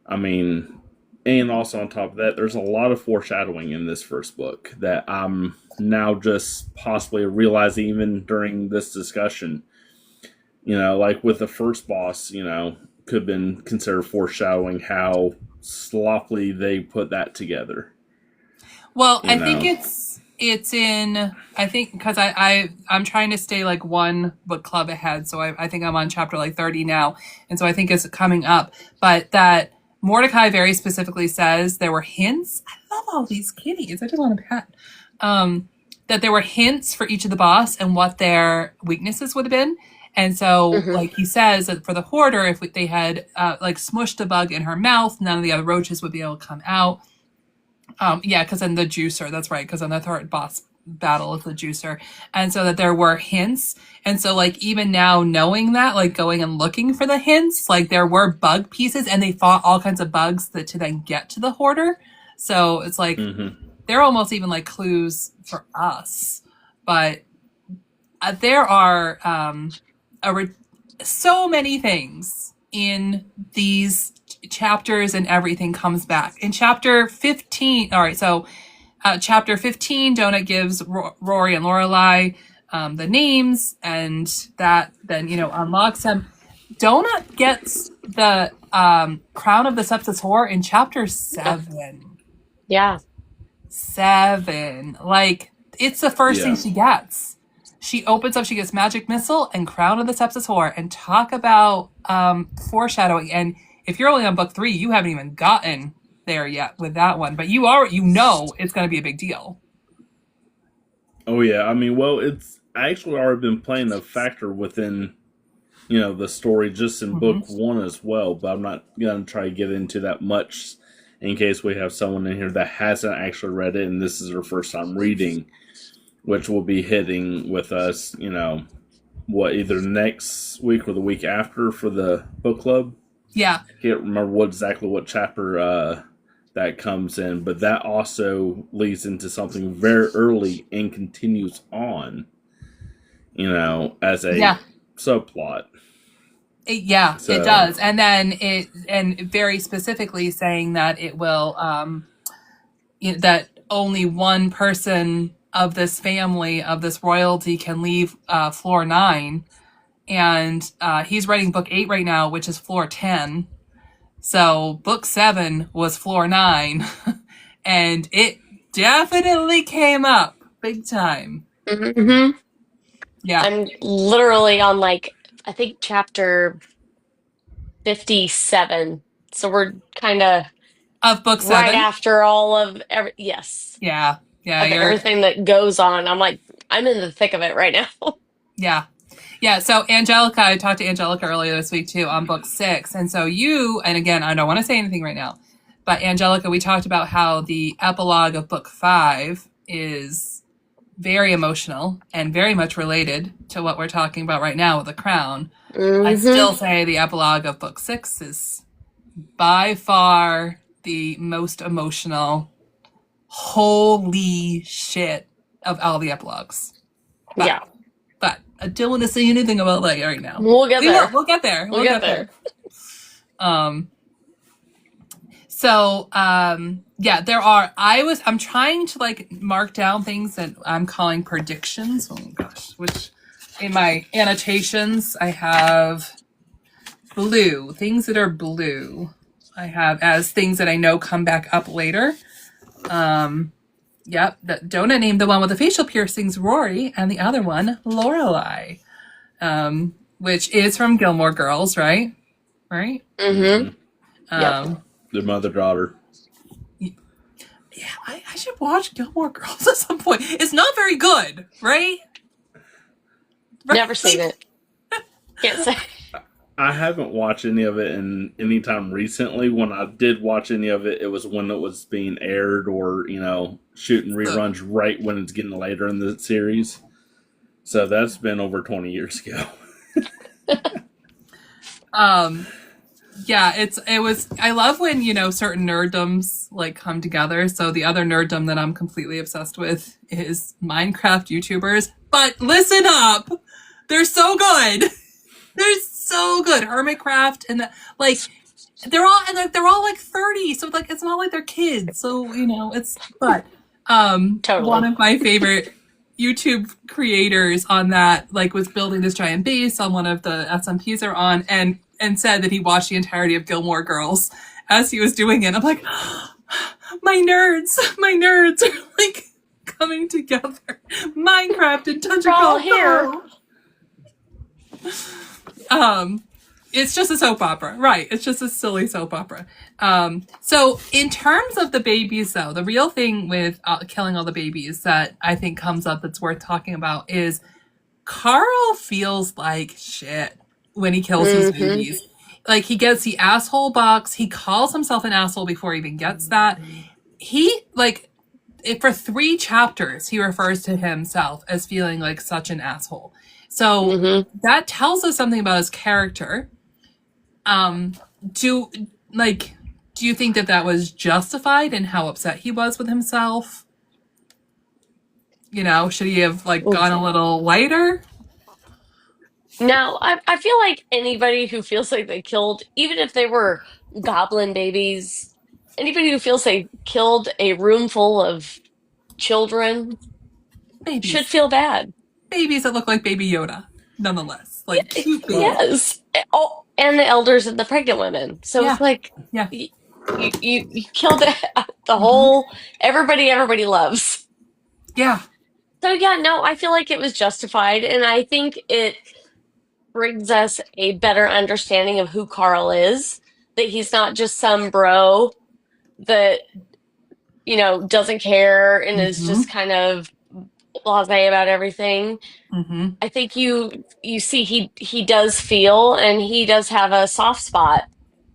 I mean, and also on top of that, there's a lot of foreshadowing in this first book that I'm now just possibly realizing even during this discussion. Like with the first boss, could have been considered foreshadowing how sloppily they put that together. Well, I think it's in, I think, because I'm trying to stay like one book club ahead, so I think I'm on chapter like 30 now, and so I think it's coming up, but that Mordecai very specifically says there were hints. I love all these kitties. I just want to pet. That there were hints for each of the boss and what their weaknesses would have been. And so, like he says, that for the Hoarder, if they had like smushed a bug in her mouth, none of the other roaches would be able to come out. Because then the juicer, that's right, because on the third boss battle is the juicer. And so that there were hints. And so, like, even now knowing that, like, going and looking for the hints, like, there were bug pieces, and they fought all kinds of bugs to then get to the Hoarder. So it's like, they're almost even like clues for us. But there are so many things in these chapters, and everything comes back. In chapter 15, all right, so chapter 15, Donut gives Rory and Lorelai the names, and that then, unlocks them. Donut gets the Crown of the Sepsis Whore in chapter 7. Yeah. 7. Like, it's the first thing she gets. She opens up, she gets Magic Missile and Crown of the Sepsis Whore, and talk about foreshadowing. And if you're only on book 3, you haven't even gotten there yet with that one, but it's going to be a big deal. Oh yeah, I mean, well, it's actually already been playing a factor within, the story just in book 1 as well. But I'm not going to try to get into that much in case we have someone in here that hasn't actually read it and this is their first time reading, which will be hitting with us, either next week or the week after for the book club. Yeah. I can't remember exactly what chapter that comes in, but that also leads into something very early and continues on, as a subplot. It does. And then and very specifically saying that it will, that only one person of this family, of this royalty, can leave floor 9. And he's writing book 8 right now, which is floor 10. So book 7 was floor 9. And it definitely came up big time. Mm-hmm. Yeah. I'm literally on, like, I think chapter 57. So we're kind of book 7? Right after all of yes. Yeah. Yeah. Of everything that goes on. I'm like, I'm in the thick of it right now. Yeah. Yeah, so Angelica, I talked to Angelica earlier this week too on book 6. And so and again, I don't want to say anything right now, but Angelica, we talked about how the epilogue of book 5 is very emotional and very much related to what we're talking about right now with the crown. I still say the epilogue of book 6 is by far the most emotional. Holy shit of all the epilogues. But, but I don't want to say anything about that right now. We'll get there. We'll get there. We'll get there. There are. I'm trying to like mark down things that I'm calling predictions. Oh gosh, which in my annotations, I have blue, things that are blue. I have as things that I know come back up later. Yep, Donut named the one with the facial piercings Rory, and the other one Lorelai, which is from Gilmore Girls, right? Right? Mm-hmm. Um, The mother-daughter. Yeah, I should watch Gilmore Girls at some point. It's not very good, right? Never seen it. Can't say. I haven't watched any of it in any time recently. When I did watch any of it, it was when it was being aired or, shooting reruns right when it's getting later in the series. So that's been over 20 years ago. Yeah, it was. I love when certain nerddoms like come together. So the other nerddom that I'm completely obsessed with is Minecraft YouTubers. But listen up, they're so good. They're so good. Hermitcraft and they're all like 30, so like it's not like they're kids. So it's Totally. one of my favorite YouTube creators on that was building this giant base on one of the SMPs they're on and said that he watched the entirety of Gilmore Girls as he was doing it. I'm like, my nerds are like coming together. Minecraft and Dungeon all Crawl. here. It's just a soap opera, right? It's just a silly soap opera. So in terms of the babies, though, the real thing with killing all the babies that I think comes up that's worth talking about is Carl feels like shit when he kills these babies. Like, he gets the asshole box. He calls himself an asshole before he even gets that. He, for 3 chapters, he refers to himself as feeling like such an asshole. So that tells us something about his character. Do you think that was justified in how upset he was with himself? Should he have gone a little lighter? No, I feel like anybody who feels like they killed, even if they were goblin babies, anybody who feels they killed a room full of children should Babies. feel bad. Babies that look like Baby Yoda, nonetheless. Like, cute babies. Yes. Oh, and the elders and the pregnant women. So Yeah. it's like Yeah. you killed the whole everybody loves. Yeah. So yeah, no, I feel like it was justified, and I think it brings us a better understanding of who Carl is. That he's not just some bro that doesn't care and is just kind of blasé about everything. I think you see he does feel, and he does have a soft spot,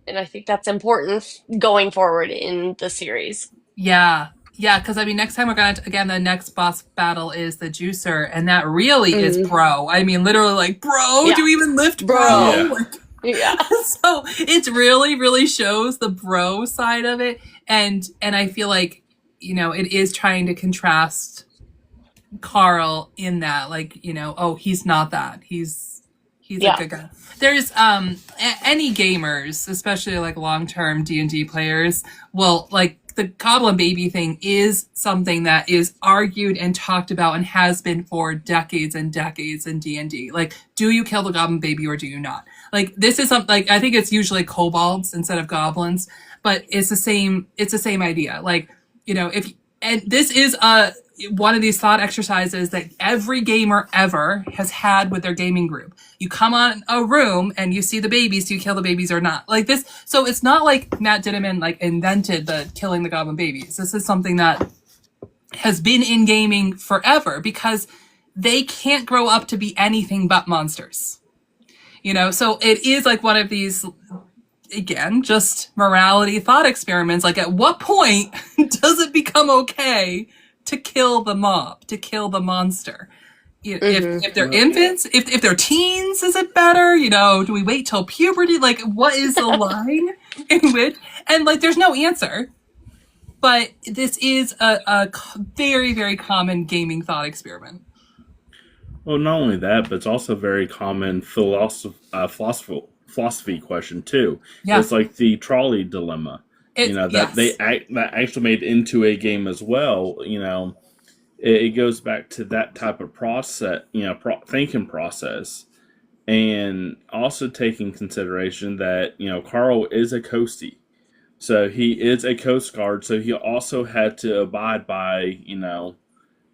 and I think that's important going forward in the series. Yeah. Yeah, because next time the next boss battle is the juicer, and that really is bro. Literally, bro, Yeah. do you even lift bro? Yeah. So it really, really shows the bro side of it, and I feel like it is trying to contrast Carl in that, oh, he's not that. He's a good guy. There's any gamers, especially long-term D&D players, will the goblin baby thing is something that is argued and talked about and has been for decades and decades in D&D. Do you kill the goblin baby or do you not? This is something, I think it's usually kobolds instead of goblins, but it's the same idea. And this is one of these thought exercises that every gamer ever has had with their gaming group. You come on a room and you see the babies, do you kill the babies or not? This, so it's not like Matt Dittman invented the killing the goblin babies. This is something that has been in gaming forever because they can't grow up to be anything but monsters. So it is one of these, again, just morality thought experiments. At what point does it become okay to kill the mob, to kill the monster? If they're infants, if they're teens, is it better? Do we wait till puberty? What is the line in which? And there's no answer. But this is a very, very common gaming thought experiment. Well, not only that, but it's also a very common philosophy question too. Yeah. It's like the trolley dilemma. That actually made into a game as well. it goes back to that type of process, thinking process, and also taking consideration that Carl is a coastie, so he is a coast guard, so he also had to abide by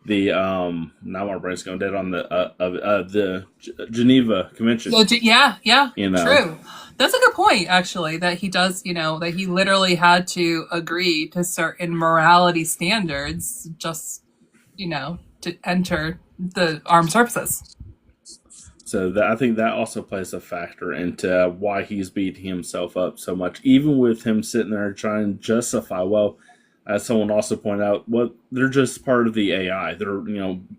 the now my brain's going dead on the Geneva Convention. Yeah, You know, true. That's a good point, actually, that he does, that he literally had to agree to certain morality standards just, to enter the armed services. So I think that also plays a factor into why he's beating himself up so much, even with him sitting there trying to justify. Well, as someone also pointed out, they're just part of the AI.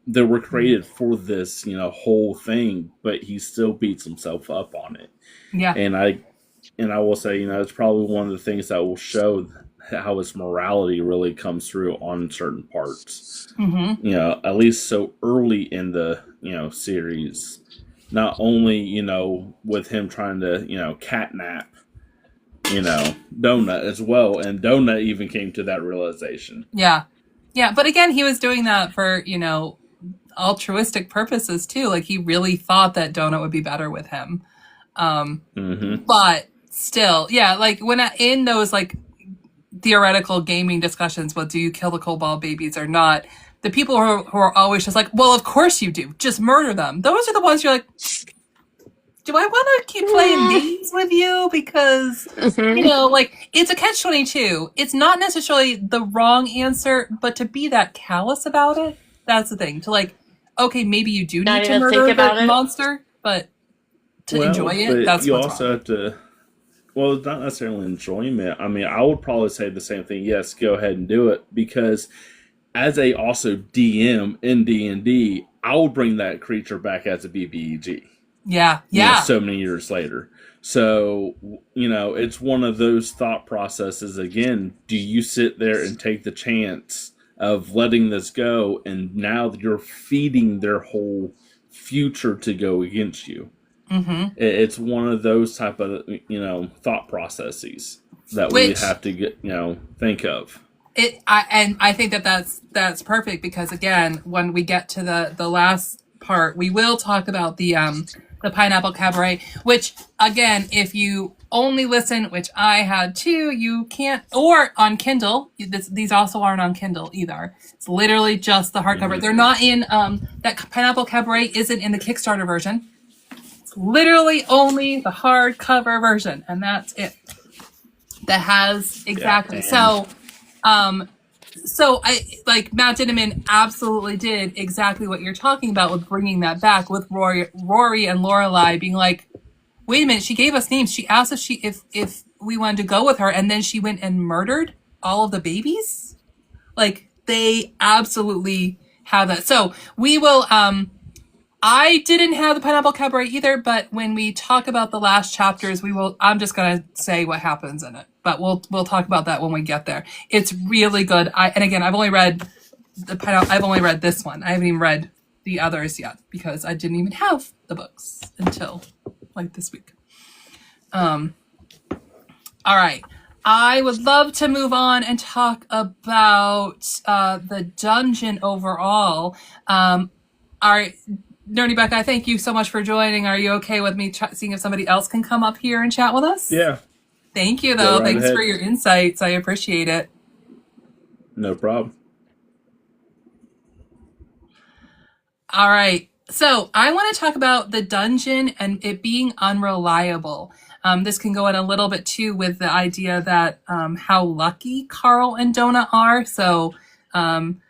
They were created for this whole thing, but he still beats himself up on it. Yeah, and I will say, it's probably one of the things that will show how his morality really comes through on certain parts. Mm-hmm. At least so early in the series. Not only, with him trying to, catnap, Donut as well. And Donut even came to that realization. Yeah. Yeah. But again, he was doing that for, altruistic purposes too. Like he really thought that Donut would be better with him. But still, yeah, like when in those like theoretical gaming discussions, well, do you kill the cobalt babies or not? The people who are always just like, well, of course you do. Just murder them. Those are the ones you're like, do I want to keep playing games with you? Because, like, it's a catch-22. It's not necessarily the wrong answer, but to be that callous about it, that's the thing. To like, okay, maybe you do need to murder the monster, but to enjoy it, that's you what's also wrong. have to. Well, it's not necessarily enjoyment. I mean, I would probably say the same thing. Yes, go ahead and do it, because as a also DM in D&D, I will bring that creature back as a BBEG. Yeah. So many years later. So, it's one of those thought processes. Again, do you sit there and take the chance of letting this go, and now you're feeding their whole future to go against you? Mm-hmm. It's one of those type of, thought processes that we have to get, think of. I think that's perfect, because again, when we get to the last part, we will talk about the Pineapple Cabaret, which again, if you only listen, which I had too, you can't, or on Kindle. These also aren't on Kindle either. It's literally just the hardcover. Mm-hmm. They're not in that Pineapple Cabaret isn't in the Kickstarter version. It's literally only the hardcover version, and that's it. That has exactly So I like Matt Dinneman absolutely did exactly what you're talking about with bringing that back with Rory and Lorelai being like, wait a minute, she gave us names. She asked if we wanted to go with her, and then she went and murdered all of the babies. Like they absolutely have that. So we will. I didn't have the Pineapple Cabaret either, but when we talk about the last chapters, we will. I'm just gonna say what happens in it, but we'll talk about that when we get there. It's really good. And again, I've only read I've only read this one. I haven't even read the others yet because I didn't even have the books until like this week. All right. I would love to move on and talk about the dungeon overall. All right. Nerdy Becca, thank you so much for joining. Are you okay with me seeing if somebody else can come up here and chat with us? Yeah. Thank you, though. Thanks for your insights. I appreciate it. No problem. All right. So I want to talk about the dungeon and it being unreliable. This can go in a little bit, too, with the idea that how lucky Carl and Donna are. So, man,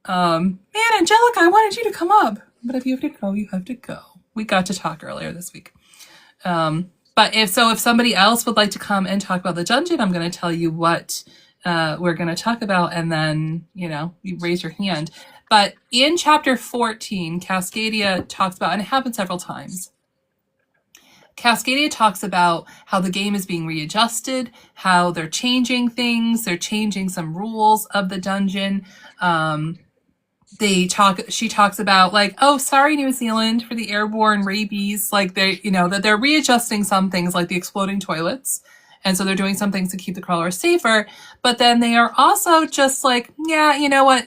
Angelica, I wanted you to come up. But if you have to go, you have to go. We got to talk earlier this week. But if somebody else would like to come and talk about the dungeon, I'm going to tell you what we're going to talk about. And then, you raise your hand. But in chapter 14, Cascasdia talks about, and it happens several times, Cascasdia talks about how the game is being readjusted, how they're changing things, they're changing some rules of the dungeon. She talks about like, oh, sorry, New Zealand, for the airborne rabies. Like that they're readjusting some things like the exploding toilets. And so they're doing some things to keep the crawlers safer. But then they are also just like, yeah, you know what?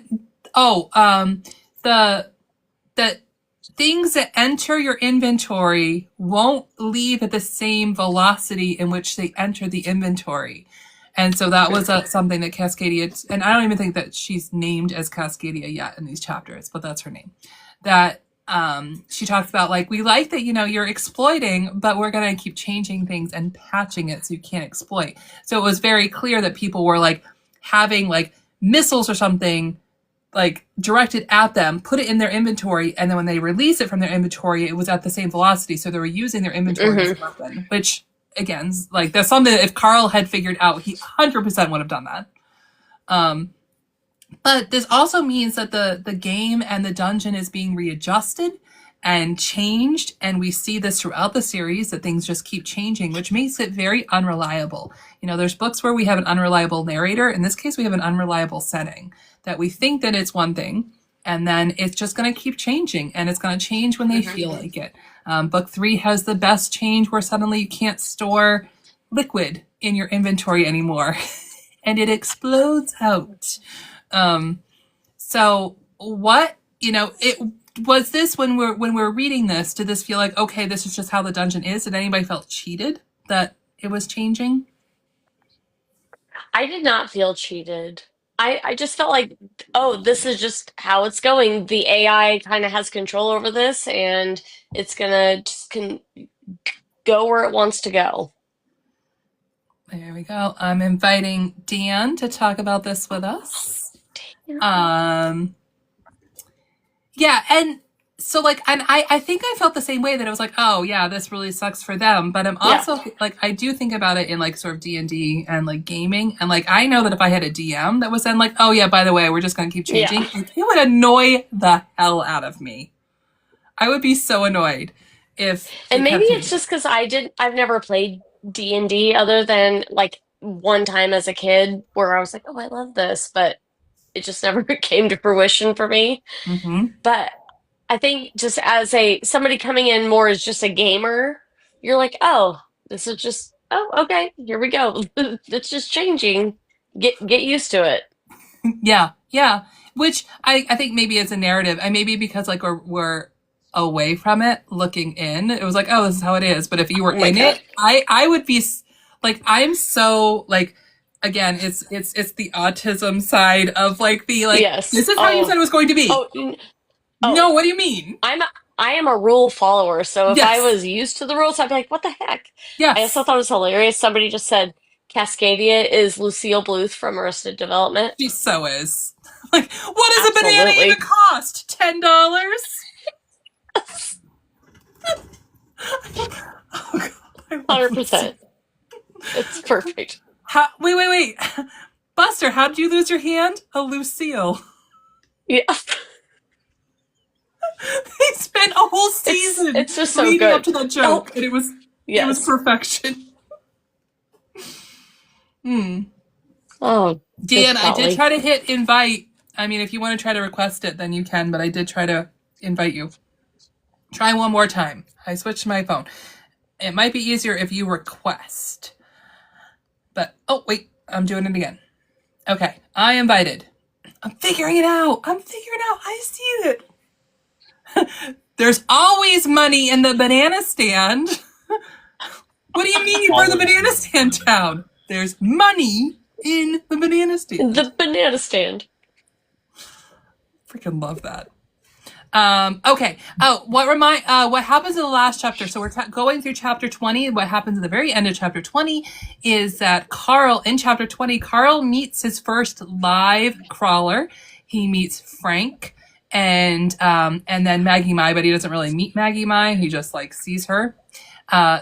The things that enter your inventory won't leave at the same velocity in which they enter the inventory. And so that was something that Cascadia, and I don't even think that she's named as Cascadia yet in these chapters, but that's her name. That she talks about, like, we like that, you're exploiting, but we're going to keep changing things and patching it so you can't exploit. So it was very clear that people were like having like missiles or something like directed at them, put it in their inventory, and then when they release it from their inventory, it was at the same velocity. So they were using their inventory as a weapon, which again, like, that's something that if Carl had figured out, he 100% would have done that. But this also means that the game and the dungeon is being readjusted and changed, and we see this throughout the series, that things just keep changing, which makes it very unreliable. There's books where we have an unreliable narrator. In this case, we have an unreliable setting, that we think that it's one thing, and then it's just going to keep changing, and it's going to change when they feel like it. Book 3 has the best change where suddenly you can't store liquid in your inventory anymore, and it explodes out. So what, it was this, when we're reading this, did this feel like, okay, this is just how the dungeon is? Did anybody felt cheated that it was changing? I did not feel cheated. I just felt like, oh, this is just how it's going. The AI kind of has control over this, and it's gonna just go where it wants to go. There we go. I'm inviting Dan to talk about this with us. Yeah, and so, like, and I think I felt the same way, that it was like, oh yeah, this really sucks for them. But I'm also like, I do think about it in like sort of D&D and like gaming, and like, I know that if I had a DM that was then like, oh yeah, by the way, we're just gonna keep changing, it would annoy the hell out of me. I would be so annoyed if. And maybe it's just because I've never played D&D other than like one time as a kid where I was like, oh, I love this, but it just never came to fruition for me. Mm-hmm. But I think just as somebody coming in more as just a gamer, you're like, oh, this is just, oh, okay, here we go. It's just changing. Get used to it. Yeah. Which I think maybe it's a narrative, and maybe because like we're away from it looking in, it was like, oh, this is how it is. But if you were in it, I would be like, I'm so like, again, it's the autism side of like the like, yes. This is how you said it was going to be. No, what do you mean? I am a rule follower, so if I was used to the rules, I'd be like, what the heck? Yes. I also thought it was hilarious. Somebody just said Cascadia is Lucille Bluth from Arrested Development. She so is. Like, what does a banana even cost? $10? Oh, God, 100%. It's perfect. Wait. Buster, how did you lose your hand? A Lucille. Yeah. They spent a whole season it's just so leading good. up to that joke, and it was perfection. Oh, Dan, I did try to hit invite. I mean, if you want to try to request it, then you can, but I did try to invite you. Try one more time. I switched my phone. It might be easier if you request. But, oh, wait, I'm doing it again. Okay, I invited. I'm figuring it out. I see it. There's always money in the banana stand. What do you mean you burn the banana stand down? There's money in the banana stand. The banana stand. Freaking love that. Okay. Oh, what happens in the last chapter? So we're going through chapter 20. What happens at the very end of chapter 20 is that in chapter 20, Carl meets his first live crawler. He meets Frank and then Maggie Mai, but he doesn't really meet Maggie Mai. He just like sees her.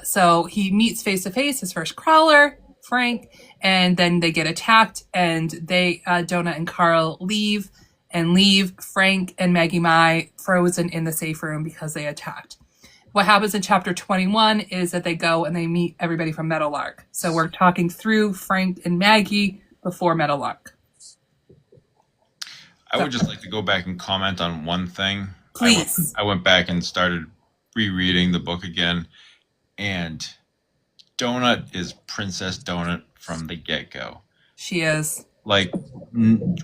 So he meets face to face his first crawler, Frank, and then they get attacked, and Donut and Carl leave Frank and Maggie Mai frozen in the safe room because they attacked. What happens in chapter 21 is that they go and they meet everybody from Meadowlark. So we're talking through Frank and Maggie before Meadowlark. I would just like to go back and comment on one thing. Please. I went back and started rereading the book again, and Donut is Princess Donut from the get-go. She is. like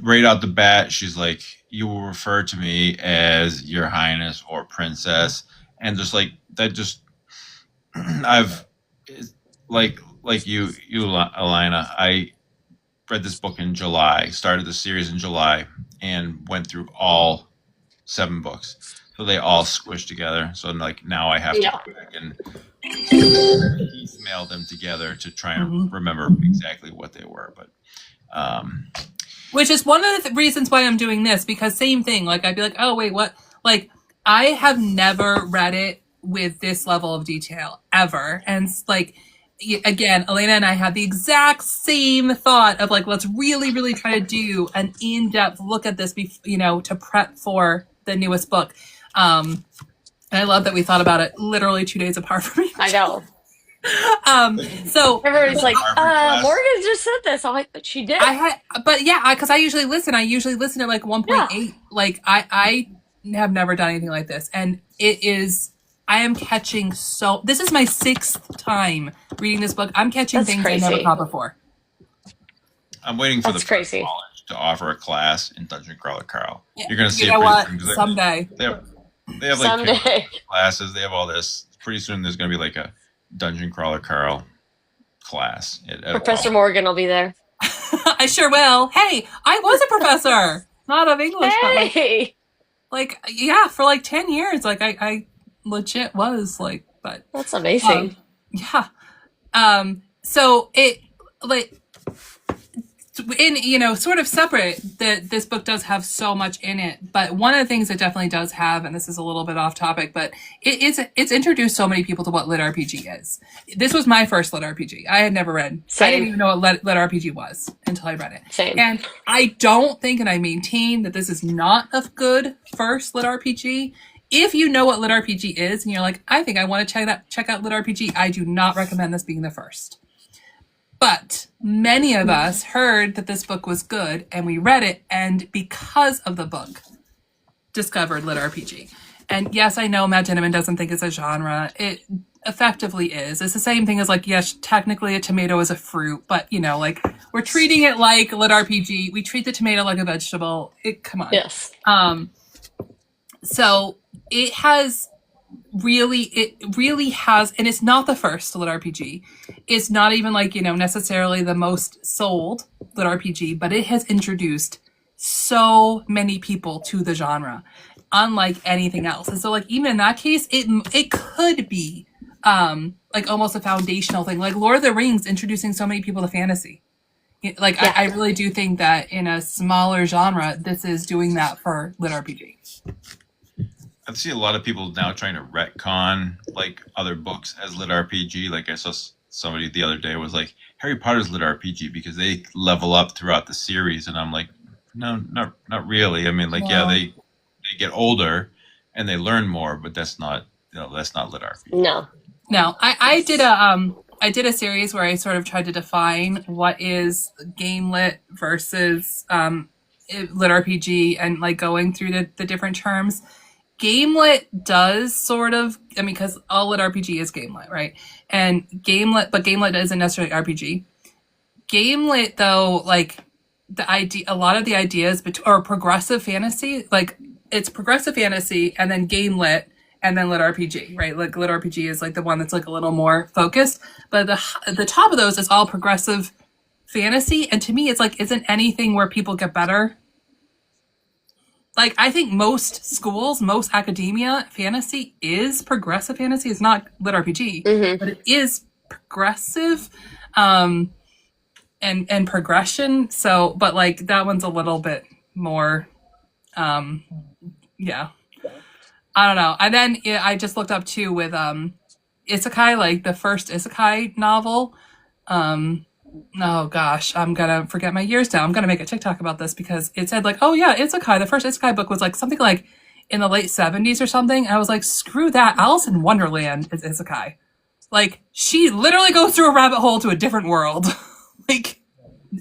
right out the bat, she's like, "You will refer to me as Your Highness or Princess," and just like that, just I've like you, Alina. I read this book in July, started the series in July, and went through all 7 books. So they all squished together. So like now I have to go back and piecemeal them together to try and remember exactly what they were. But which is one of the reasons why I'm doing this, because same thing. Like I'd be like, oh wait, what? Like I have never read it with this level of detail ever, and like again, Elena and I had the exact same thought of like, let's really try to do an in-depth look at this, to prep for the newest book. And I love that we thought about it literally 2 days apart from each I know. So everybody's like, Morgan just said this. I'm like, but she did. Because I usually listen. I usually listen at like 1.8. Yeah. Like I have never done anything like this, and it is. I am catching this is my 6th time reading this book. I'm catching things I never caught before. I'm waiting for the first college to offer a class in Dungeon Crawler Carl. Yeah. You're going to see it what? Someday. They have like classes. They have all this. Pretty soon there's going to be like a Dungeon Crawler Carl class. Professor Morgan will be there. I sure will. Hey, I was a professor, not of English. Hey. But yeah, for like 10 years, like I legit was like, but that's amazing. Yeah. So it like in sort of separate that this book does have so much in it, but one of the things it definitely does have, and this is a little bit off topic, but it's introduced so many people to what lit RPG is. This was my first lit RPG. I had never read. Same. I didn't even know what lit RPG was until I read it. Same. And I don't think, and I maintain that this is not a good first lit RPG. If you know what lit RPG is and you're like, I think I want to check out lit RPG, I do not recommend this being the first. But many of us heard that this book was good and we read it, and because of the book, discovered lit RPG. And yes, I know Matt Dinniman doesn't think it's a genre. It effectively is. It's the same thing as like, yes, technically a tomato is a fruit, but like we're treating it like lit RPG. We treat the tomato like a vegetable. Come on. Yes. So it really has, and it's not the first lit RPG. It's not even like, necessarily the most sold lit RPG, but it has introduced so many people to the genre, unlike anything else. And so like, even in that case, it could be, like almost a foundational thing, like Lord of the Rings introducing so many people to fantasy. Like, yeah. I really do think that in a smaller genre, this is doing that for lit RPG. I see a lot of people now trying to retcon like other books as lit RPG. Like I saw somebody the other day was like, Harry Potter's lit RPG because they level up throughout the series, and I'm like, no, not really. I mean, like, yeah, they get older and they learn more, but that's not lit RPG. No. I did a series where I sort of tried to define what is game lit versus lit RPG, and like going through the different terms. Game lit does sort of, because all lit RPG is game lit, right? And game lit isn't necessarily RPG. Game lit though, like the idea, a lot of the ideas or progressive fantasy, like it's progressive fantasy and then game lit and then lit RPG, right? Like lit RPG is like the one that's like a little more focused, but the top of those is all progressive fantasy. And to me, it's like, isn't anything where people get better? Like, I think most schools, most academia, fantasy is progressive fantasy. It's not lit RPG, but it is progressive, and progression. So, but like that one's a little bit more, yeah. I don't know. And then I just looked up too with isekai, like the first isekai novel. Oh gosh, I'm gonna forget my years now. I'm gonna make a TikTok about this because it said like, oh yeah, isekai. The first isekai book was like something like in the late 70s or something. And I was like, screw that. Alice in Wonderland is isekai. Like she literally goes through a rabbit hole to a different world. Like,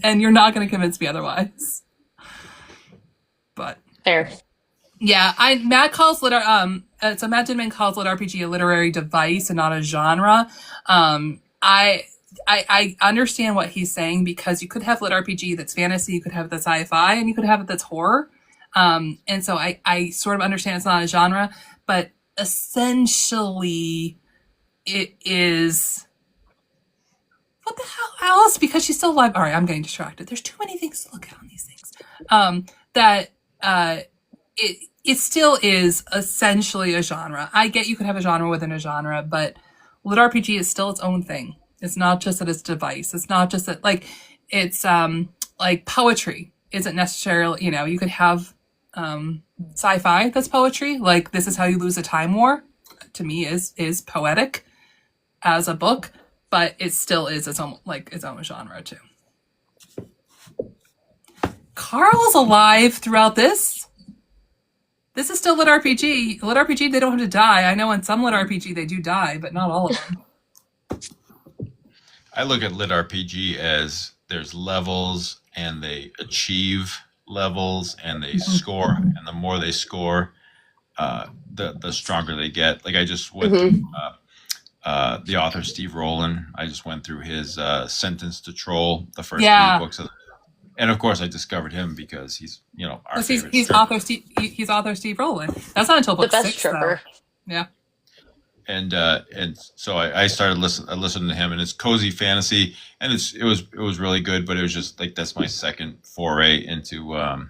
and you're not gonna convince me otherwise. But fair. Yeah, Matt Dinniman calls lit RPG a literary device and not a genre. I understand what he's saying, because you could have lit RPG that's fantasy, you could have it that's sci-fi, and you could have it that's horror. And so I sort of understand it's not a genre, but essentially it is. What the hell, Alice? Because she's still alive. All right, I'm getting distracted. There's too many things to look at on these things. That it still is essentially a genre. I get you could have a genre within a genre, but lit RPG is still its own thing. It's not just that it's a device. It's not just that, like, it's like poetry isn't necessarily, you could have sci-fi that's poetry. Like, This Is How You Lose a Time War, to me, is poetic as a book, but it still is its own genre too. Carl is alive throughout this. This is still lit RPG. Lit RPG, they don't have to die. I know in some lit RPG they do die, but not all of them. I look at lit RPG as there's levels, and they achieve levels, and they score, and the more they score, the stronger they get. Like, I just went through the author Steve Rowland. I just went through his Sentence to Troll, the first 3 books of. And of course, I discovered him because he's, our favorite. He's author Steve Rowland. That's not until book 6, though. Yeah. And so I started listening to him, and it's cozy fantasy, and it was really good. But it was just like, that's my second foray into the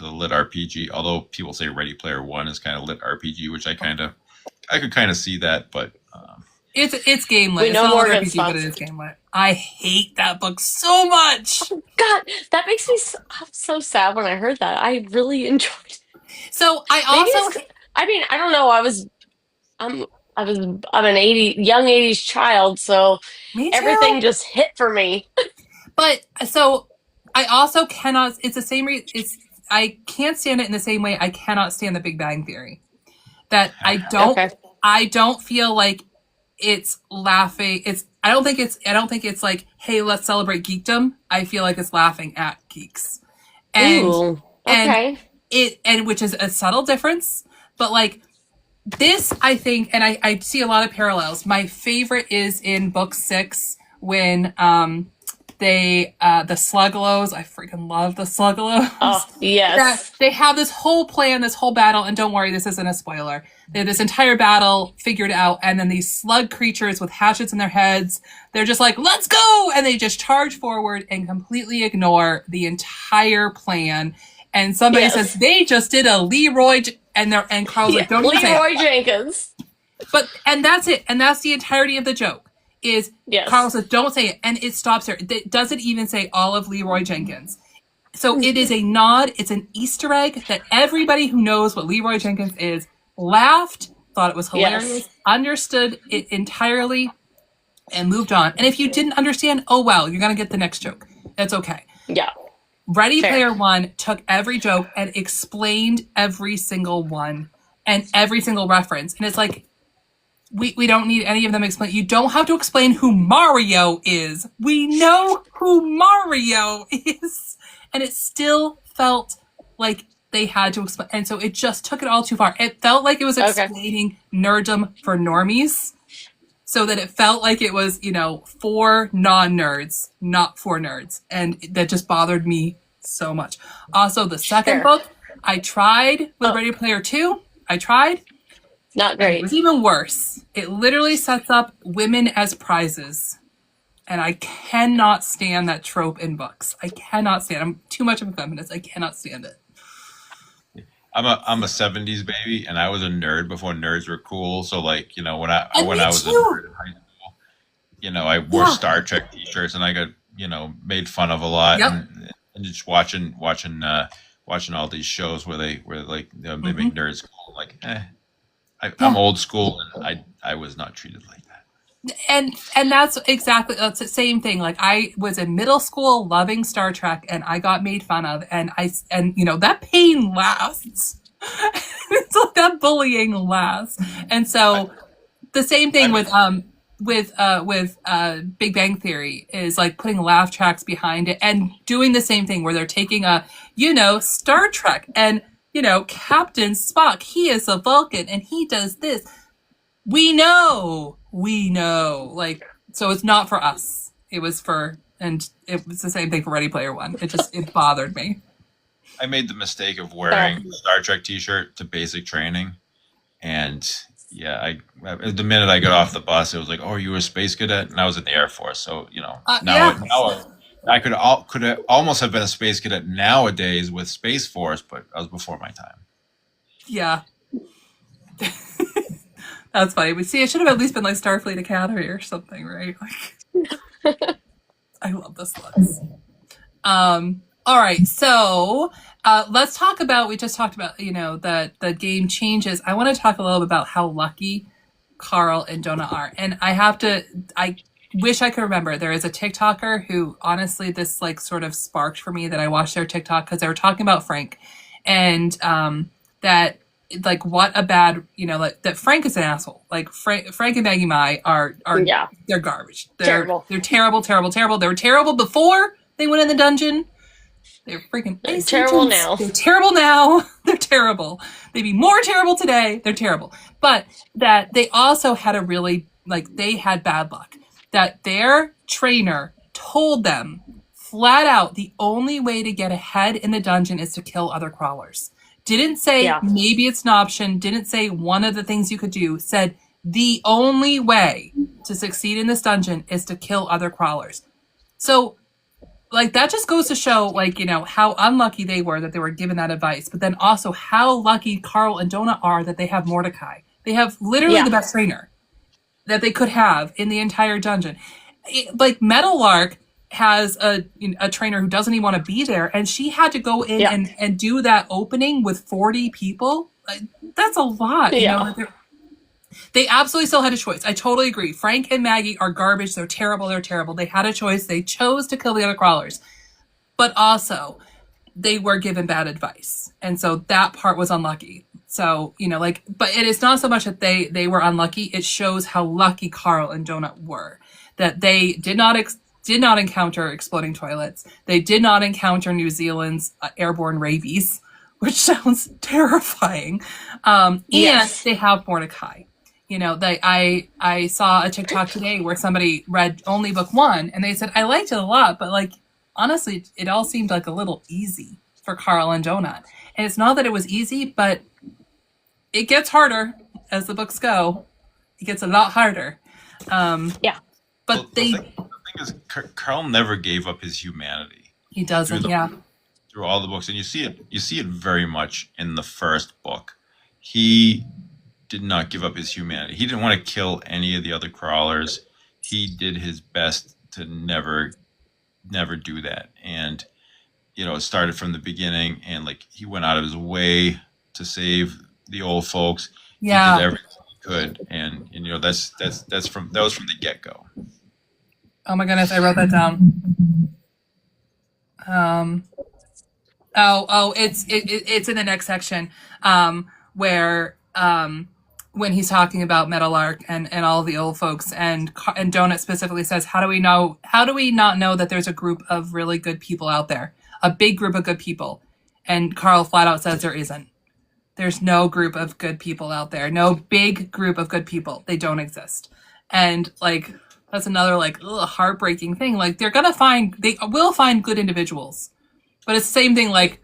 lit RPG. Although people say Ready Player One is kind of lit RPG, which I could kind of see that, but. It's game lit. We know Morgan, but it is game lit. I hate that book so much. Oh, God, that makes me so sad when I heard that. I really enjoyed it. So I don't know. I'm an young 80s child, so everything just hit for me. But so I also cannot. It's the same. I can't stand it in the same way I cannot stand The Big Bang Theory. That I don't. Okay. I don't feel like it's laughing. I don't think it's like, hey, let's celebrate geekdom. I feel like it's laughing at geeks. And Ooh, okay. And which is a subtle difference, but like this, I think, and I see a lot of parallels. My favorite is in book 6 when the Sluglows. I freaking love the Sluglows. Oh, yes. They have this whole plan, this whole battle, and don't worry, this isn't a spoiler. They have this entire battle figured out, and then these slug creatures with hatchets in their heads, they're just like, let's go! And they just charge forward and completely ignore the entire plan. And somebody says, they just did a Leroy, and Carl's like, don't even say it. Leroy Jenkins. And that's it. And that's the entirety of the joke. Carl says, don't say it. And it stops there. It doesn't even say all of Leroy Jenkins. So it is a nod. It's an Easter egg that everybody who knows what Leroy Jenkins is laughed, thought it was hilarious, understood it entirely, and moved on. And if you didn't understand, oh well, you're going to get the next joke. That's okay. Yeah. Ready Player One took every joke and explained every single one and every single reference. And it's like, we don't need any of them explained. You don't have to explain who Mario is. We know who Mario is. And it still felt like they had to explain. And so it just took it all too far. It felt like it was explaining nerddom for normies. So that it felt like it was, for non-nerds, not for nerds. And that just bothered me so much. Also, the second book, I tried with Ready Player 2. I tried. Not great. It was even worse. It literally sets up women as prizes. And I cannot stand that trope in books. I cannot stand it. I'm too much of a feminist. I cannot stand it. I'm a 70s baby, and I was a nerd before nerds were cool. So like, when I was a nerd in high school, I wore Star Trek t-shirts, and I got, made fun of a lot. Yep. And just watching all these shows where they make nerds cool. Like, I'm old school, and I was not treated like that. And that's the same thing. Like, I was in middle school loving Star Trek, and I got made fun of, and that pain lasts. It's like that bullying lasts. And so the same thing with Big Bang Theory is like putting laugh tracks behind it and doing the same thing where they're taking Star Trek and Captain Spock, he is a Vulcan and he does this. We know, like, So it's not for us. It was the same thing for Ready Player One. It bothered me. I made the mistake of wearing a Star Trek T-shirt to basic training, and yeah, the minute I got off the bus, it was like, "Oh, you were a space cadet," and I was in the Air Force, so now I could almost have been a space cadet nowadays with Space Force, but I was before my time. Yeah. That's funny. We see it should have at least been like Starfleet Academy or something, right? Like, I love this list. All right, so let's talk about. We just talked about that the game changes. I want to talk a little bit about how lucky Carl and Jonah are, and I wish I could remember. There is a TikToker who, honestly, this like sort of sparked for me that I watched their TikTok because they were talking about Frank, and that like what a bad like that Frank is an asshole. Like Frank and Maggie Mai are they're garbage. They're terrible. They were terrible before they went in the dungeon. They're freaking terrible now. They're terrible now. They're terrible. They'd be more terrible today. They're terrible. But that they also had they had bad luck. That their trainer told them flat out the only way to get ahead in the dungeon is to kill other crawlers. Didn't say maybe it's an option. Didn't say one of the things you could do. Said the only way to succeed in this dungeon is to kill other crawlers. So like that just goes to show like how unlucky they were that they were given that advice, but then also how lucky Carl and Jonah are that they have Mordecai. They have literally the best trainer that they could have in the entire dungeon. Like Meadowlark has a trainer who doesn't even want to be there, and she had to go in and do that opening with 40 people. That's a lot. They absolutely still had a choice. I totally agree. Frank and Maggie are garbage. They're terrible. They had a choice. They chose to kill the other crawlers. But also, they were given bad advice. And so that part was unlucky. So, but it is not so much that they were unlucky. It shows how lucky Carl and Jonah were. That they did not encounter exploding toilets. They did not encounter New Zealand's airborne rabies, which sounds terrifying. And they have Mordecai. I saw a TikTok today where somebody read only book 1 and they said, I liked it a lot, but like, honestly, it all seemed like a little easy for Carl and Jonah. And it's not that it was easy, but it gets harder as the books go. It gets a lot harder. But the thing is, Carl never gave up his humanity. He doesn't, through all the books. And you see it very much in the first book. He did not give up his humanity. He didn't want to kill any of the other crawlers. He did his best to never do that. And, it started from the beginning, and like he went out of his way to save the old folks. Yeah. He did everything he could. And that was from the get-go. Oh my goodness, I wrote that down. It's in the next section, where when he's talking about Meadowlark and all the old folks, and Donut specifically says, how do we not know that there's a group of really good people out there, a big group of good people? And Carl flat out says there isn't. There's no group of good people out there, no big group of good people. They don't exist. And like that's another like heartbreaking thing. Like they will find good individuals, but it's the same thing. Like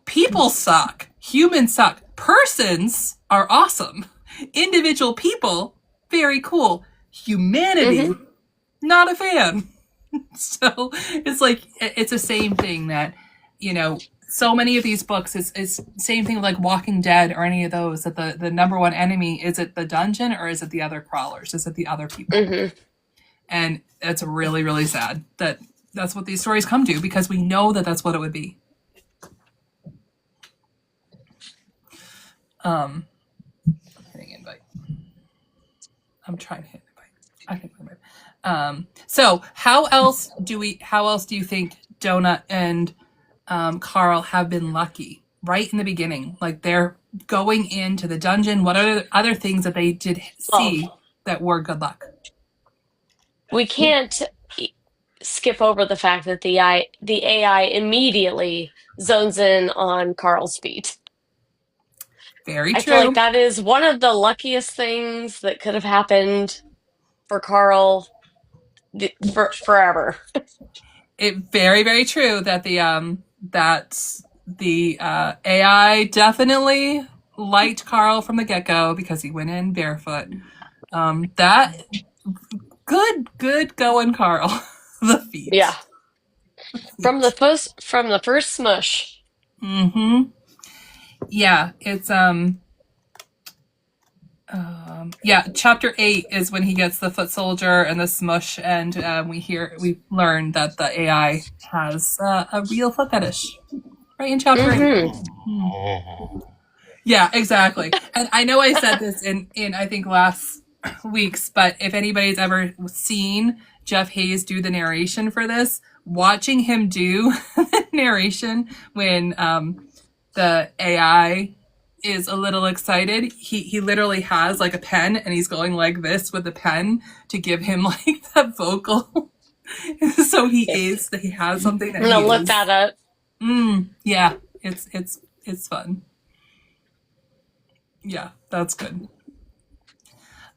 people suck, humans suck. Persons are awesome. Individual people, very cool. Humanity, not a fan. So it's like, it's the same thing that, so many of these books is same thing like Walking Dead or any of those, that the number one enemy, is it the dungeon or is it the other crawlers? Is it the other people? And it's really, really sad that that's what these stories come to, because we know that that's what it would be. Hitting invite. I'm trying to hit invite. I think we might. So how else do you think Donut and Carl have been lucky right in the beginning? Like they're going into the dungeon. What are the other things that they did see that were good luck? We can't skip over the fact that the AI immediately zones in on Carl's feet. Very true. I feel like that is one of the luckiest things that could have happened for Carl for forever. It very, very true that the AI definitely liked Carl from the get-go because he went in barefoot. That good going, Carl. The feet. Yeah. From the first smush. Mm-hmm. Yeah, it's yeah, chapter 8 is when he gets the foot soldier and the smush, and we learn that the AI has a real foot fetish. Right in chapter 8. Mm-hmm. Yeah, exactly. And I know I said this in I think last week's, but if anybody's ever seen Jeff Hayes do the narration for this, watching him do the narration when the AI is a little excited, he literally has like a pen and he's going like this with the pen to give him like that vocal. So he has something that I'm gonna look that up. Yeah, it's fun. Yeah, that's good.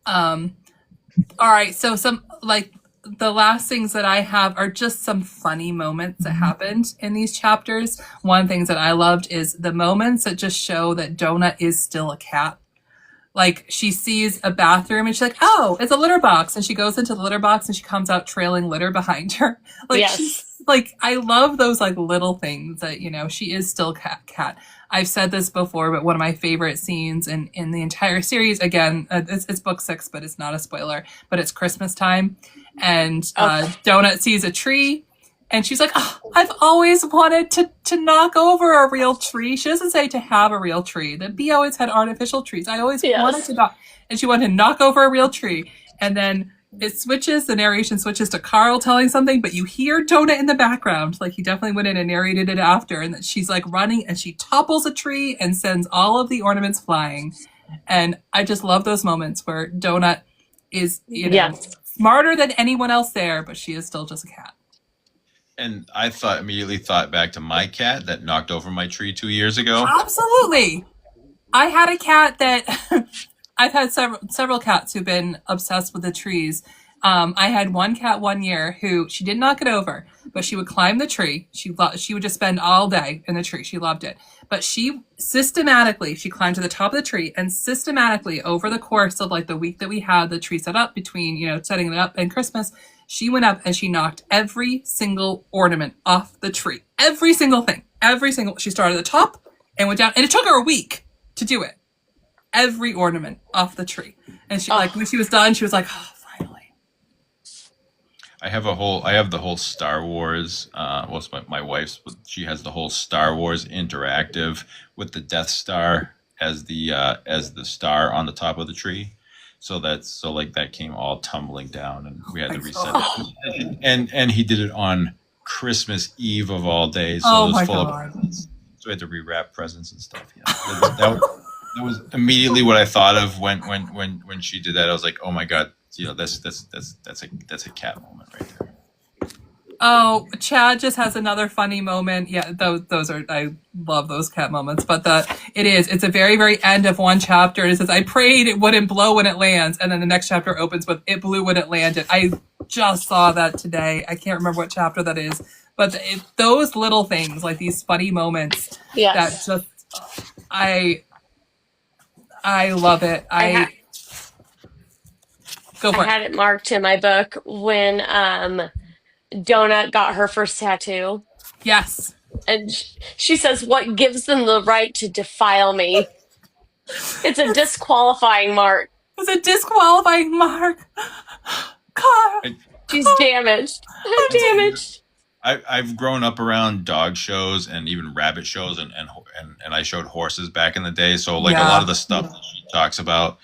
All right, so some like the last things that I have are just some funny moments that happened in these chapters. One thing that I loved is the moments that just show that Donut is still a cat. Like she sees a bathroom and she's like, "Oh, it's a litter box," and she goes into the litter box and she comes out trailing litter behind her. Like yes. She's like, I love those like little things that she is still cat. I've said this before, but one of my favorite scenes in the entire series, again, it's book 6, but it's not a spoiler, but it's Christmas time, and Donut sees a tree. And she's like, "Oh, I've always wanted to knock over a real tree." She doesn't say to have a real tree. The bee always had artificial trees. I always wanted to knock. And she wanted to knock over a real tree. And then the narration switches to Carl telling something, but you hear Donut in the background. Like he definitely went in and narrated it after. And that she's like running and she topples a tree and sends all of the ornaments flying. And I just love those moments where Donut is, smarter than anyone else there, but she is still just a cat. And I immediately thought back to my cat that knocked over my tree 2 years ago. Absolutely. I had a cat that I've had several cats who've been obsessed with the trees. I had one cat one year who she didn't knock it over, but she would climb the tree. She would just spend all day in the tree. She loved it. But she climbed to the top of the tree and systematically over the course of like the week that we had the tree set up between, setting it up and Christmas, she went up and she knocked every single ornament off the tree. Every single thing. She started at the top and went down. And it took her a week to do it. Every ornament off the tree. And she when she was done, she was like, "Oh, finally." I have the whole Star Wars. It's my wife's. She has the whole Star Wars interactive with the Death Star as the star on the top of the tree. So that came all tumbling down, and we had to reset it. And he did it on Christmas Eve of all days. So it was full of presents. So we had to rewrap presents and stuff. Yeah, that was immediately what I thought of when she did that. I was like, oh my god, that's a cat moment right there. Oh, Chad just has another funny moment. Yeah, those are, I love those cat moments. But it's a very, very end of one chapter. It says, "I prayed it wouldn't blow when it lands." And then the next chapter opens with, "It blew when it landed." I just saw that today. I can't remember what chapter that is. But those little things, like these funny moments, that just, I love it. Go for it. I had it marked in my book when Donut got her first tattoo. Yes. And she says, "What gives them the right to defile me?" It's a disqualifying mark. It's a disqualifying mark. Carl. She's damaged. I'm damaged. I've grown up around dog shows and even rabbit shows, and I showed horses back in the day. So a lot of the stuff that she talks about,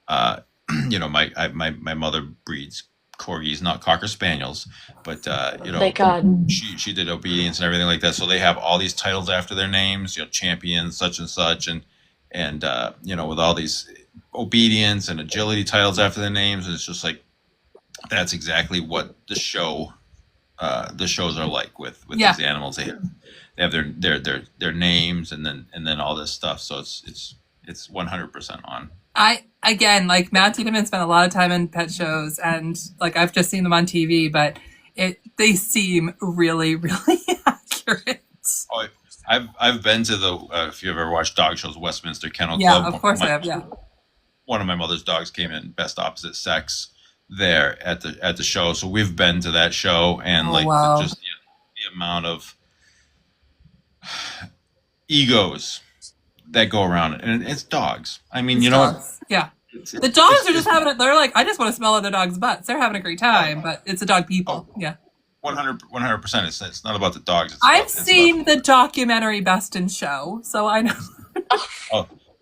my mother breeds corgis, not cocker spaniels, but thank God. she did obedience and everything like that. So they have all these titles after their names, champion such and such, and with all these obedience and agility titles after their names, and it's just like that's exactly what the shows are like with these animals. They have their names and then all this stuff. So it's 100% on. Again, like Matt Tiedemann spent a lot of time in pet shows, and like I've just seen them on TV, but they seem really, really accurate. Oh, I've been to the if you ever watched dog shows, Westminster Kennel Yeah, Club. of course I have. Yeah. One of my mother's dogs came in best opposite sex there at the show, so we've been to that show, and just the amount of egos that go around it, and it's dogs. I mean, it's dogs. Yeah. The dogs are just having it. They're like, I just want to smell other dogs' butts. They're having a great time, but it's the dog people. Yeah. 100%. It's not about the dogs. I've seen the documentary Best in Show, so I know.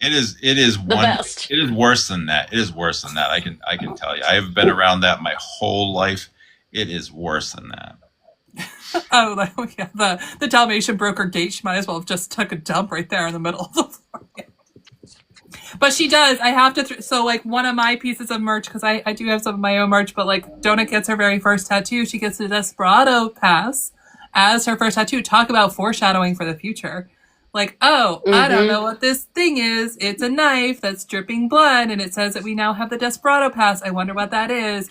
It is the best. It is worse than that. It is worse than that. I can tell you. I have been around that my whole life. It is worse than that. Yeah. The Dalmatian broker gate. She might as well have just took a dump right there in the middle of the floor. But she does. I have to. So like one of my pieces of merch, because I do have some of my own merch, but like Donut gets her very first tattoo. She gets the Desperado pass as her first tattoo. Talk about foreshadowing for the future. Like, I don't know what this thing is. It's a knife that's dripping blood, and it says that we now have the Desperado pass. I wonder what that is.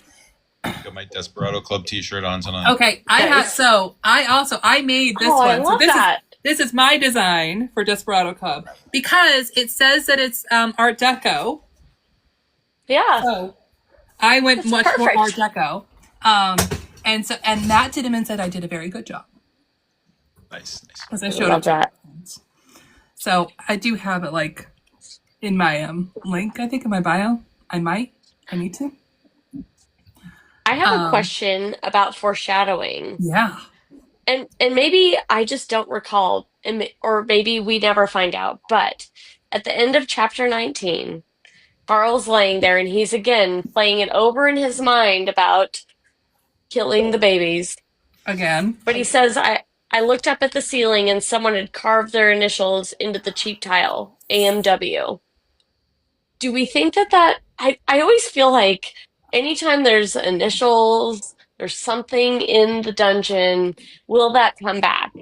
Got my Desperado Club T-shirt on tonight. Okay, I made this one. I love that. This is my design for Desperado Club because it says that it's Art Deco. Yeah. So I went much more Art Deco. And Matt Tiedemann said I did a very good job. Nice. Because I showed that. So I do have it like in my link, I think in my bio. I need to. I have a question about foreshadowing. Yeah. And maybe I just don't recall, or maybe we never find out, but at the end of chapter 19, Carl's laying there and he's again playing it over in his mind about killing the babies. Again. But he says, I looked up at the ceiling and someone had carved their initials into the cheap tile, AMW. Do we think that I always feel like anytime there's initials, there's something in the dungeon, will that come back?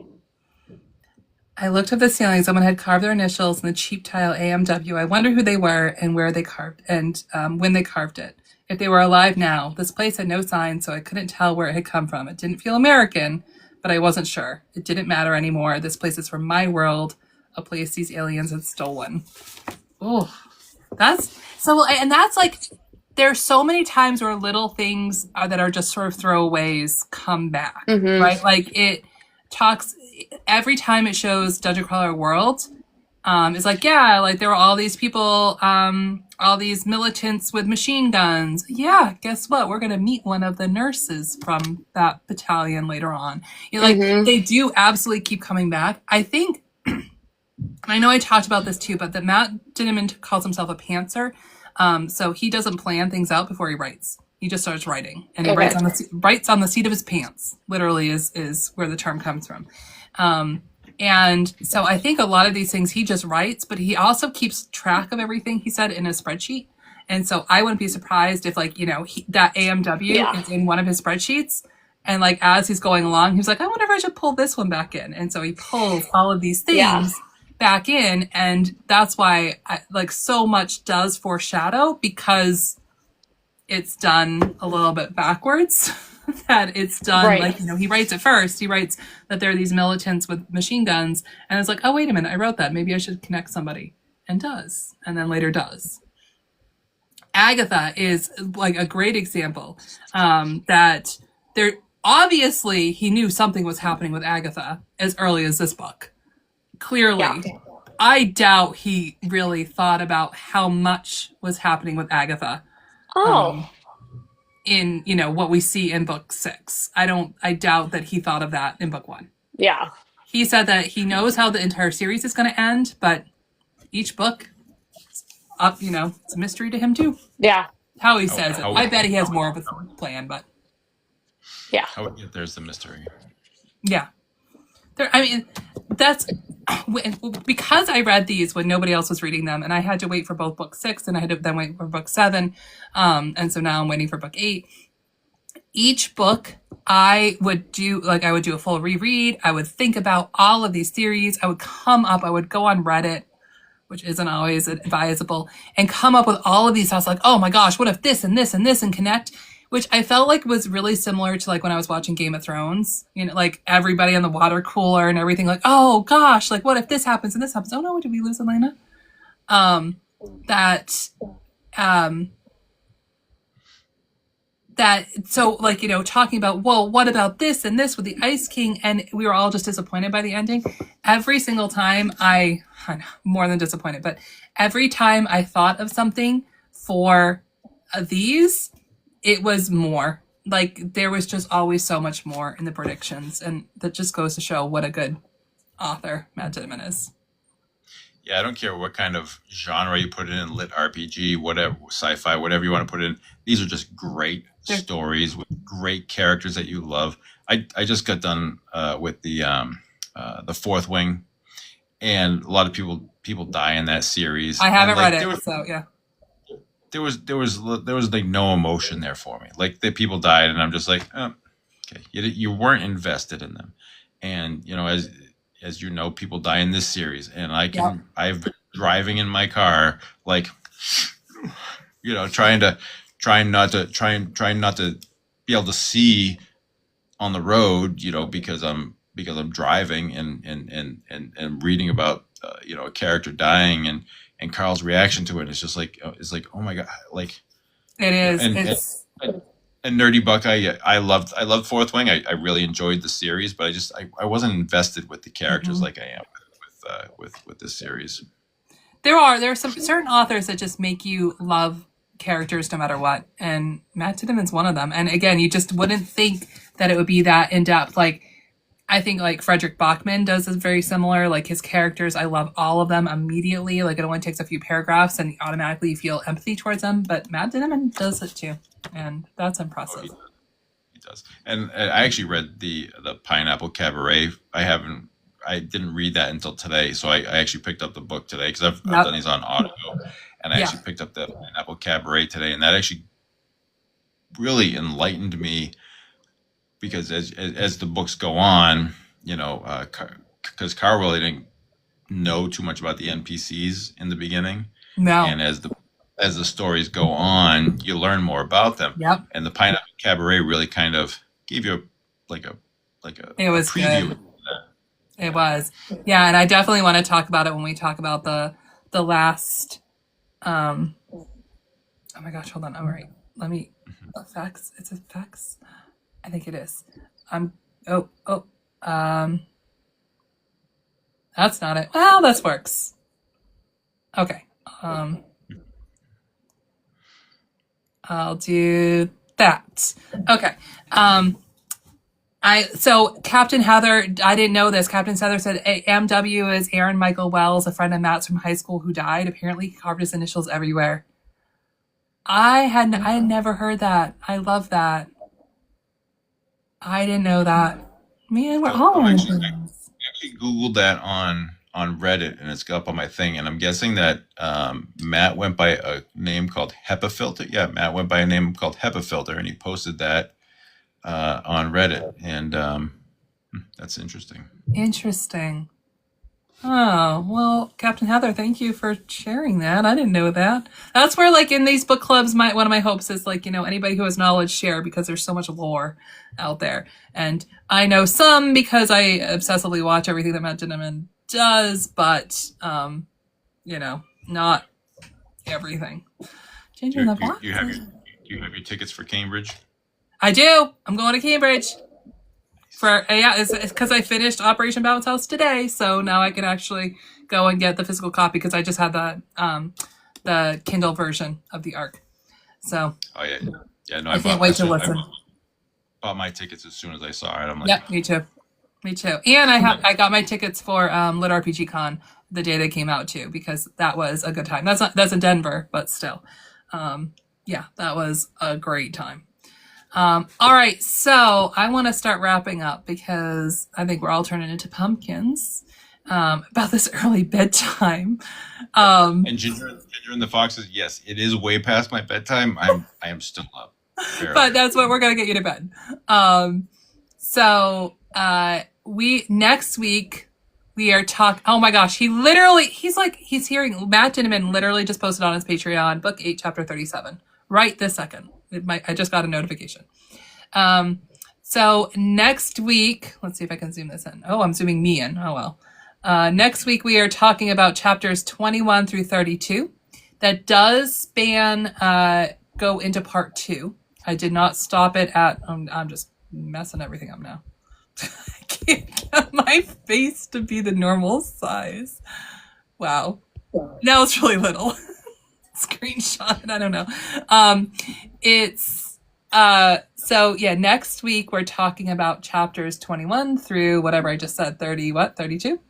I looked up the ceiling. Someone had carved their initials in the cheap tile AMW. I wonder who they were and where they carved and when they carved it. If they were alive now. This place had no sign, so I couldn't tell where it had come from. It didn't feel American, but I wasn't sure. It didn't matter anymore. This place is from my world, a place these aliens had stolen. Oh, that's like, there's so many times where little things that are just sort of throwaways come back, right? Like it talks every time it shows Dungeon Crawler World. It's like, yeah, like there were all these people, all these militants with machine guns. Yeah, guess what? We're going to meet one of the nurses from that battalion later on. They do absolutely keep coming back. I think, I know I talked about this too, but that Matt Tiedemann calls himself a pantser. So he doesn't plan things out before he writes. He just starts writing, and he writes on the seat of his pants. Literally is where the term comes from. And so I think a lot of these things he just writes, but he also keeps track of everything he said in a spreadsheet. And so I wouldn't be surprised if that AMW is in one of his spreadsheets. And like, as he's going along, he's like, I wonder if I should pull this one back in. And so he pulls all of these things back in. And that's why so much does foreshadow, because it's done a little bit backwards. That it's done he writes it first. He writes that there are these militants with machine guns, and it's like, oh wait a minute, I wrote that. Maybe I should connect somebody, and does, and then later does. Agatha is like a great example. That there obviously he knew something was happening with Agatha as early as this book. Clearly, I doubt he really thought about how much was happening with Agatha. In what we see in book 6. I doubt that he thought of that in book 1. Yeah. He said that he knows how the entire series is going to end, but each book it's a mystery to him too. Yeah. How he says it. I bet he has more of a plan, but yeah. There's the mystery. Yeah. That's because I read these when nobody else was reading them, and I had to wait for both book 6, and I had to then wait for book 7, and so now I'm waiting for book 8. Each book I would do a full reread. I would think about all of these theories. I would go on Reddit which isn't always advisable, and come up with all of these thoughts like, oh my gosh, what if this and this and this, and connect, which I felt like was really similar to like when I was watching Game of Thrones, you know, like everybody on the water cooler and everything, like, oh gosh, like what if this happens and this happens? Oh no, did we lose Elena? That so like, you know, talking about, well, what about this and this with the Ice King, and we were all just disappointed by the ending. Every single time more than disappointed, but every time I thought of something for these, it was more. Like there was just always so much more in the predictions, and that just goes to show what a good author Matt Ditman is. Yeah, I don't care what kind of genre you put it in, lit RPG, whatever, sci-fi, whatever you want to put in. These are just great stories with great characters that you love. I just got done with the Fourth Wing, and a lot of people die in that series. I haven't read it, so yeah. There was like no emotion there for me. Like the people died, and I'm just like, oh, okay, you weren't invested in them, and you know, as you know, people die in this series, and I've been driving in my car, like, you know, trying not to be able to see on the road, you know, because I'm driving and reading about you know, a character dying, and Carl's reaction to it is just like, oh my god, like it is. And Nerdy Buckeye, I loved Fourth Wing. I really enjoyed the series, but I wasn't invested with the characters like I am with this series. There are some certain authors that just make you love characters no matter what, and Matt Ditman's one of them. And again, you just wouldn't think that it would be that in depth. Like I think like Frederick Bachman does is very similar. Like his characters, I love all of them immediately. Like it only takes a few paragraphs and automatically you feel empathy towards them. But Matt Ditman does it too, and that's impressive. Oh, he does. And I actually read the Pineapple Cabaret. I didn't read that until today, so I actually picked up the book today because I've done these on audio, and I actually picked up the Pineapple Cabaret today, and that actually really enlightened me. Because as the books go on, you know, because Carl really didn't know too much about the NPCs in the beginning, and as the stories go on, you learn more about them. Yep. And the Pineapple Cabaret really kind of gave you it was preview. Good. It was, yeah, and I definitely want to talk about it when we talk about the last. Oh my gosh, hold on. All right, let me effects. It's effects. I think it is. That's not it. Well, this works. Okay. I'll do that. Okay. So Captain Heather, I didn't know this. Captain Heather said MW is Aaron Michael Wells, a friend of Matt's from high school who died. Apparently he carved his initials everywhere. I had never heard that. I love that. I didn't know that. Man, we're all I actually Googled that on Reddit, and it's up on my thing. And I'm guessing that Matt went by a name called HEPA Yeah, Matt went by a name called HEPA, and he posted that on Reddit. And that's interesting. Interesting. Oh, well, Captain Heather, thank you for sharing that. I didn't know that. That's where, like, in these book clubs, one of my hopes is, like, you know, anybody who has knowledge share, because there's so much lore out there. And I know some because I obsessively watch everything that Matt Ditman does, but, you know, not everything. Changing the box. You have your tickets for Cambridge? I do. I'm going to Cambridge. It's because I finished Operation Bounce House today, so now I can actually go and get the physical copy because I just had the Kindle version of the ARC. So no, I can't wait to listen. I bought my tickets as soon as I saw it. I'm like, yep, me too. And I got my tickets for Lit RPG Con the day they came out too, because that was a good time. That's in Denver, but still, that was a great time. All right, so I want to start wrapping up because I think we're all turning into pumpkins about this early bedtime. And Ginger and the Foxes, yes, it is way past my bedtime. I am still up. But that's what we're going to get you to bed. So we next week we are oh my gosh, he's hearing, Matt Dinneman literally just posted on his Patreon, book 8, chapter 37, right this second. I just got a notification. So next week, let's see if I can zoom this in. Oh, I'm zooming me in. Oh, well. Next week, we are talking about chapters 21 through 32. That does span, go into part 2. I did not stop it at, I'm just messing everything up now. I can't get my face to be the normal size. Wow. Now it's really little. Screenshot, I don't know. So yeah, next week we're talking about chapters 21 through whatever I just said, 32?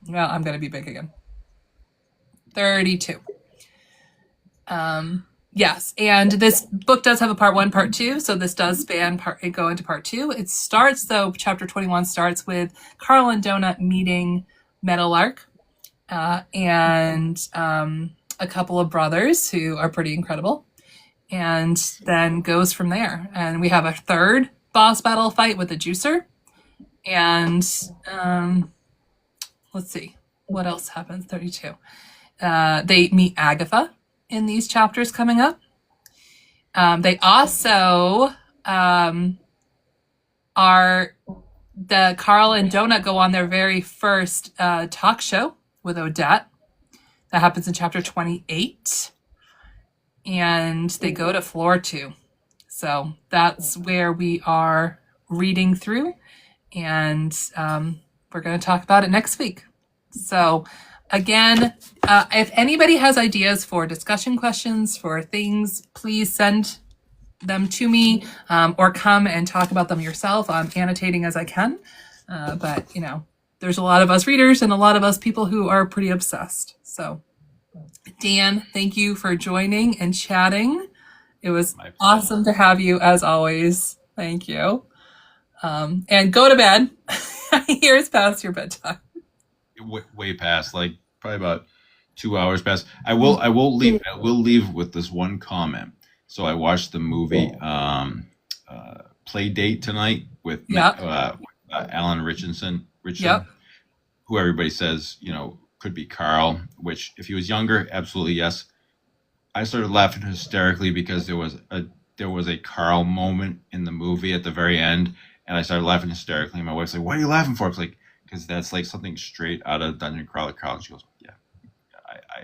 Well, I'm going to be big again. 32. Yes, and this book does have a part 1, part 2, so this does go into part 2. It starts, though, chapter 21 starts with Carl and Donut meeting Meadowlark, and a couple of brothers who are pretty incredible, and then goes from there. And we have a third boss battle fight with the juicer, and let's see, what else happens, 32. They meet Agatha in these chapters coming up. They also the Carl and Donut go on their very first talk show with Odette. That happens in chapter 28. And they go to floor 2. So that's where we are reading through. And we're going to talk about it next week. So again, if anybody has ideas for discussion questions, for things, please send them to me, or come and talk about them yourself. I'm annotating as I can. But, there's a lot of us readers and a lot of us people who are pretty obsessed. So, Dan, thank you for joining and chatting. It was awesome to have you, as always. Thank you. And go to bed. I hear it's past your bedtime. Way past, like probably about 2 hours past. I will leave with this one comment. So I watched the movie Play Date tonight with Alan Richardson, who everybody says could be Carl. Which, if he was younger, absolutely yes. I started laughing hysterically because there was a Carl moment in the movie at the very end, and I started laughing hysterically. And my wife's like, "What are you laughing for?" I was like, "Because that's like something straight out of Dungeon Crawler Carl." And she goes, "Yeah,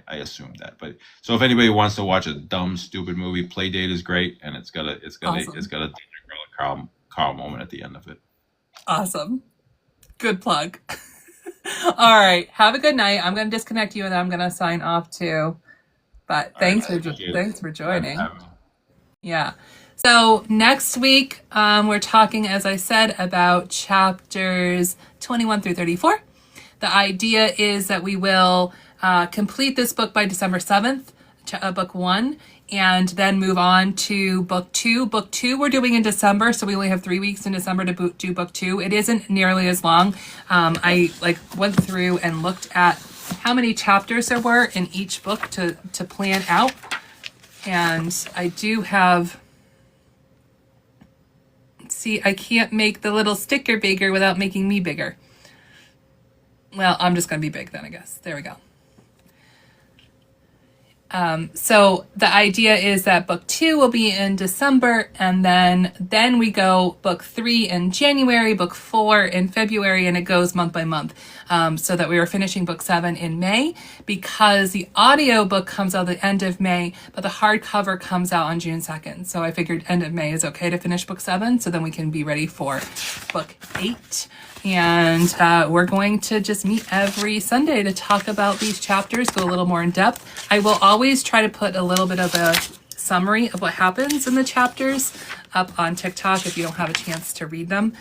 I assumed that." But so if anybody wants to watch a dumb, stupid movie, Playdate is great, and it's got a Dungeon Crawler Carl moment at the end of it. Awesome, good plug. All right, have a good night. I'm going to disconnect you, and then I'm going to sign off too. But thanks for joining. Yeah. So next week, we're talking, as I said, about chapters 21 through 34. The idea is that we will complete this book by December 7th, book 1, and then move on to book 2. Book 2 we're doing in December, so we only have 3 weeks in December to do book 2. It isn't nearly as long. I went through and looked at how many chapters there were in each book to plan out. And I do have, see, I can't make the little sticker bigger without making me bigger. Well, I'm just going to be big then, I guess. There we go. So the idea is that book 2 will be in December, and then we go book 3 in January, book 4 in February, and it goes month by month. So that we were finishing book 7 in May, because the audio book comes out at the end of May, but the hardcover comes out on June 2nd. So I figured end of May is okay to finish book 7, so then we can be ready for book 8. And we're going to just meet every Sunday to talk about these chapters, go a little more in depth. I will always try to put a little bit of a summary of what happens in the chapters up on TikTok if you don't have a chance to read them.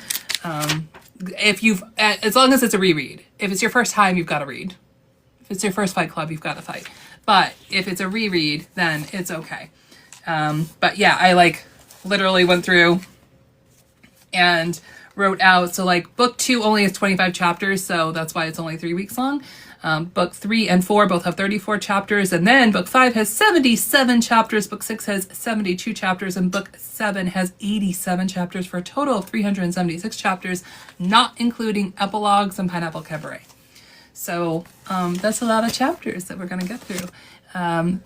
As long as it's a reread. If it's your first time, you've got to read. If it's your first fight club, you've got to fight. But if it's a reread, then it's okay. But yeah, I literally went through and wrote out, so book 2 only has 25 chapters, so that's why it's only 3 weeks long. Book 3 and 4 both have 34 chapters, and then book 5 has 77 chapters, book 6 has 72 chapters, and book 7 has 87 chapters, for a total of 376 chapters, not including epilogues and Pineapple Cabaret. So that's a lot of chapters that we're going to get through.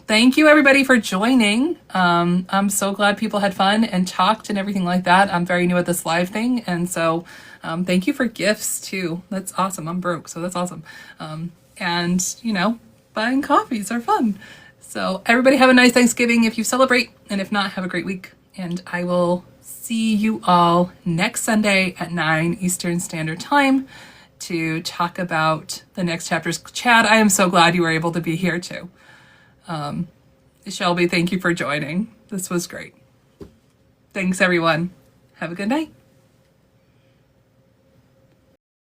Thank you everybody for joining. I'm so glad people had fun and talked and everything like that. I'm very new at this live thing, and so thank you for gifts too. That's awesome. I'm broke, so that's awesome. And you know, buying coffees are fun. So everybody have a nice Thanksgiving if you celebrate, and if not, have a great week. And I will see you all next Sunday at 9 Eastern Standard Time to talk about the next chapters. Chad, I am so glad you were able to be here too. Shelby, thank you for joining. This was great. Thanks, everyone. Have a good night.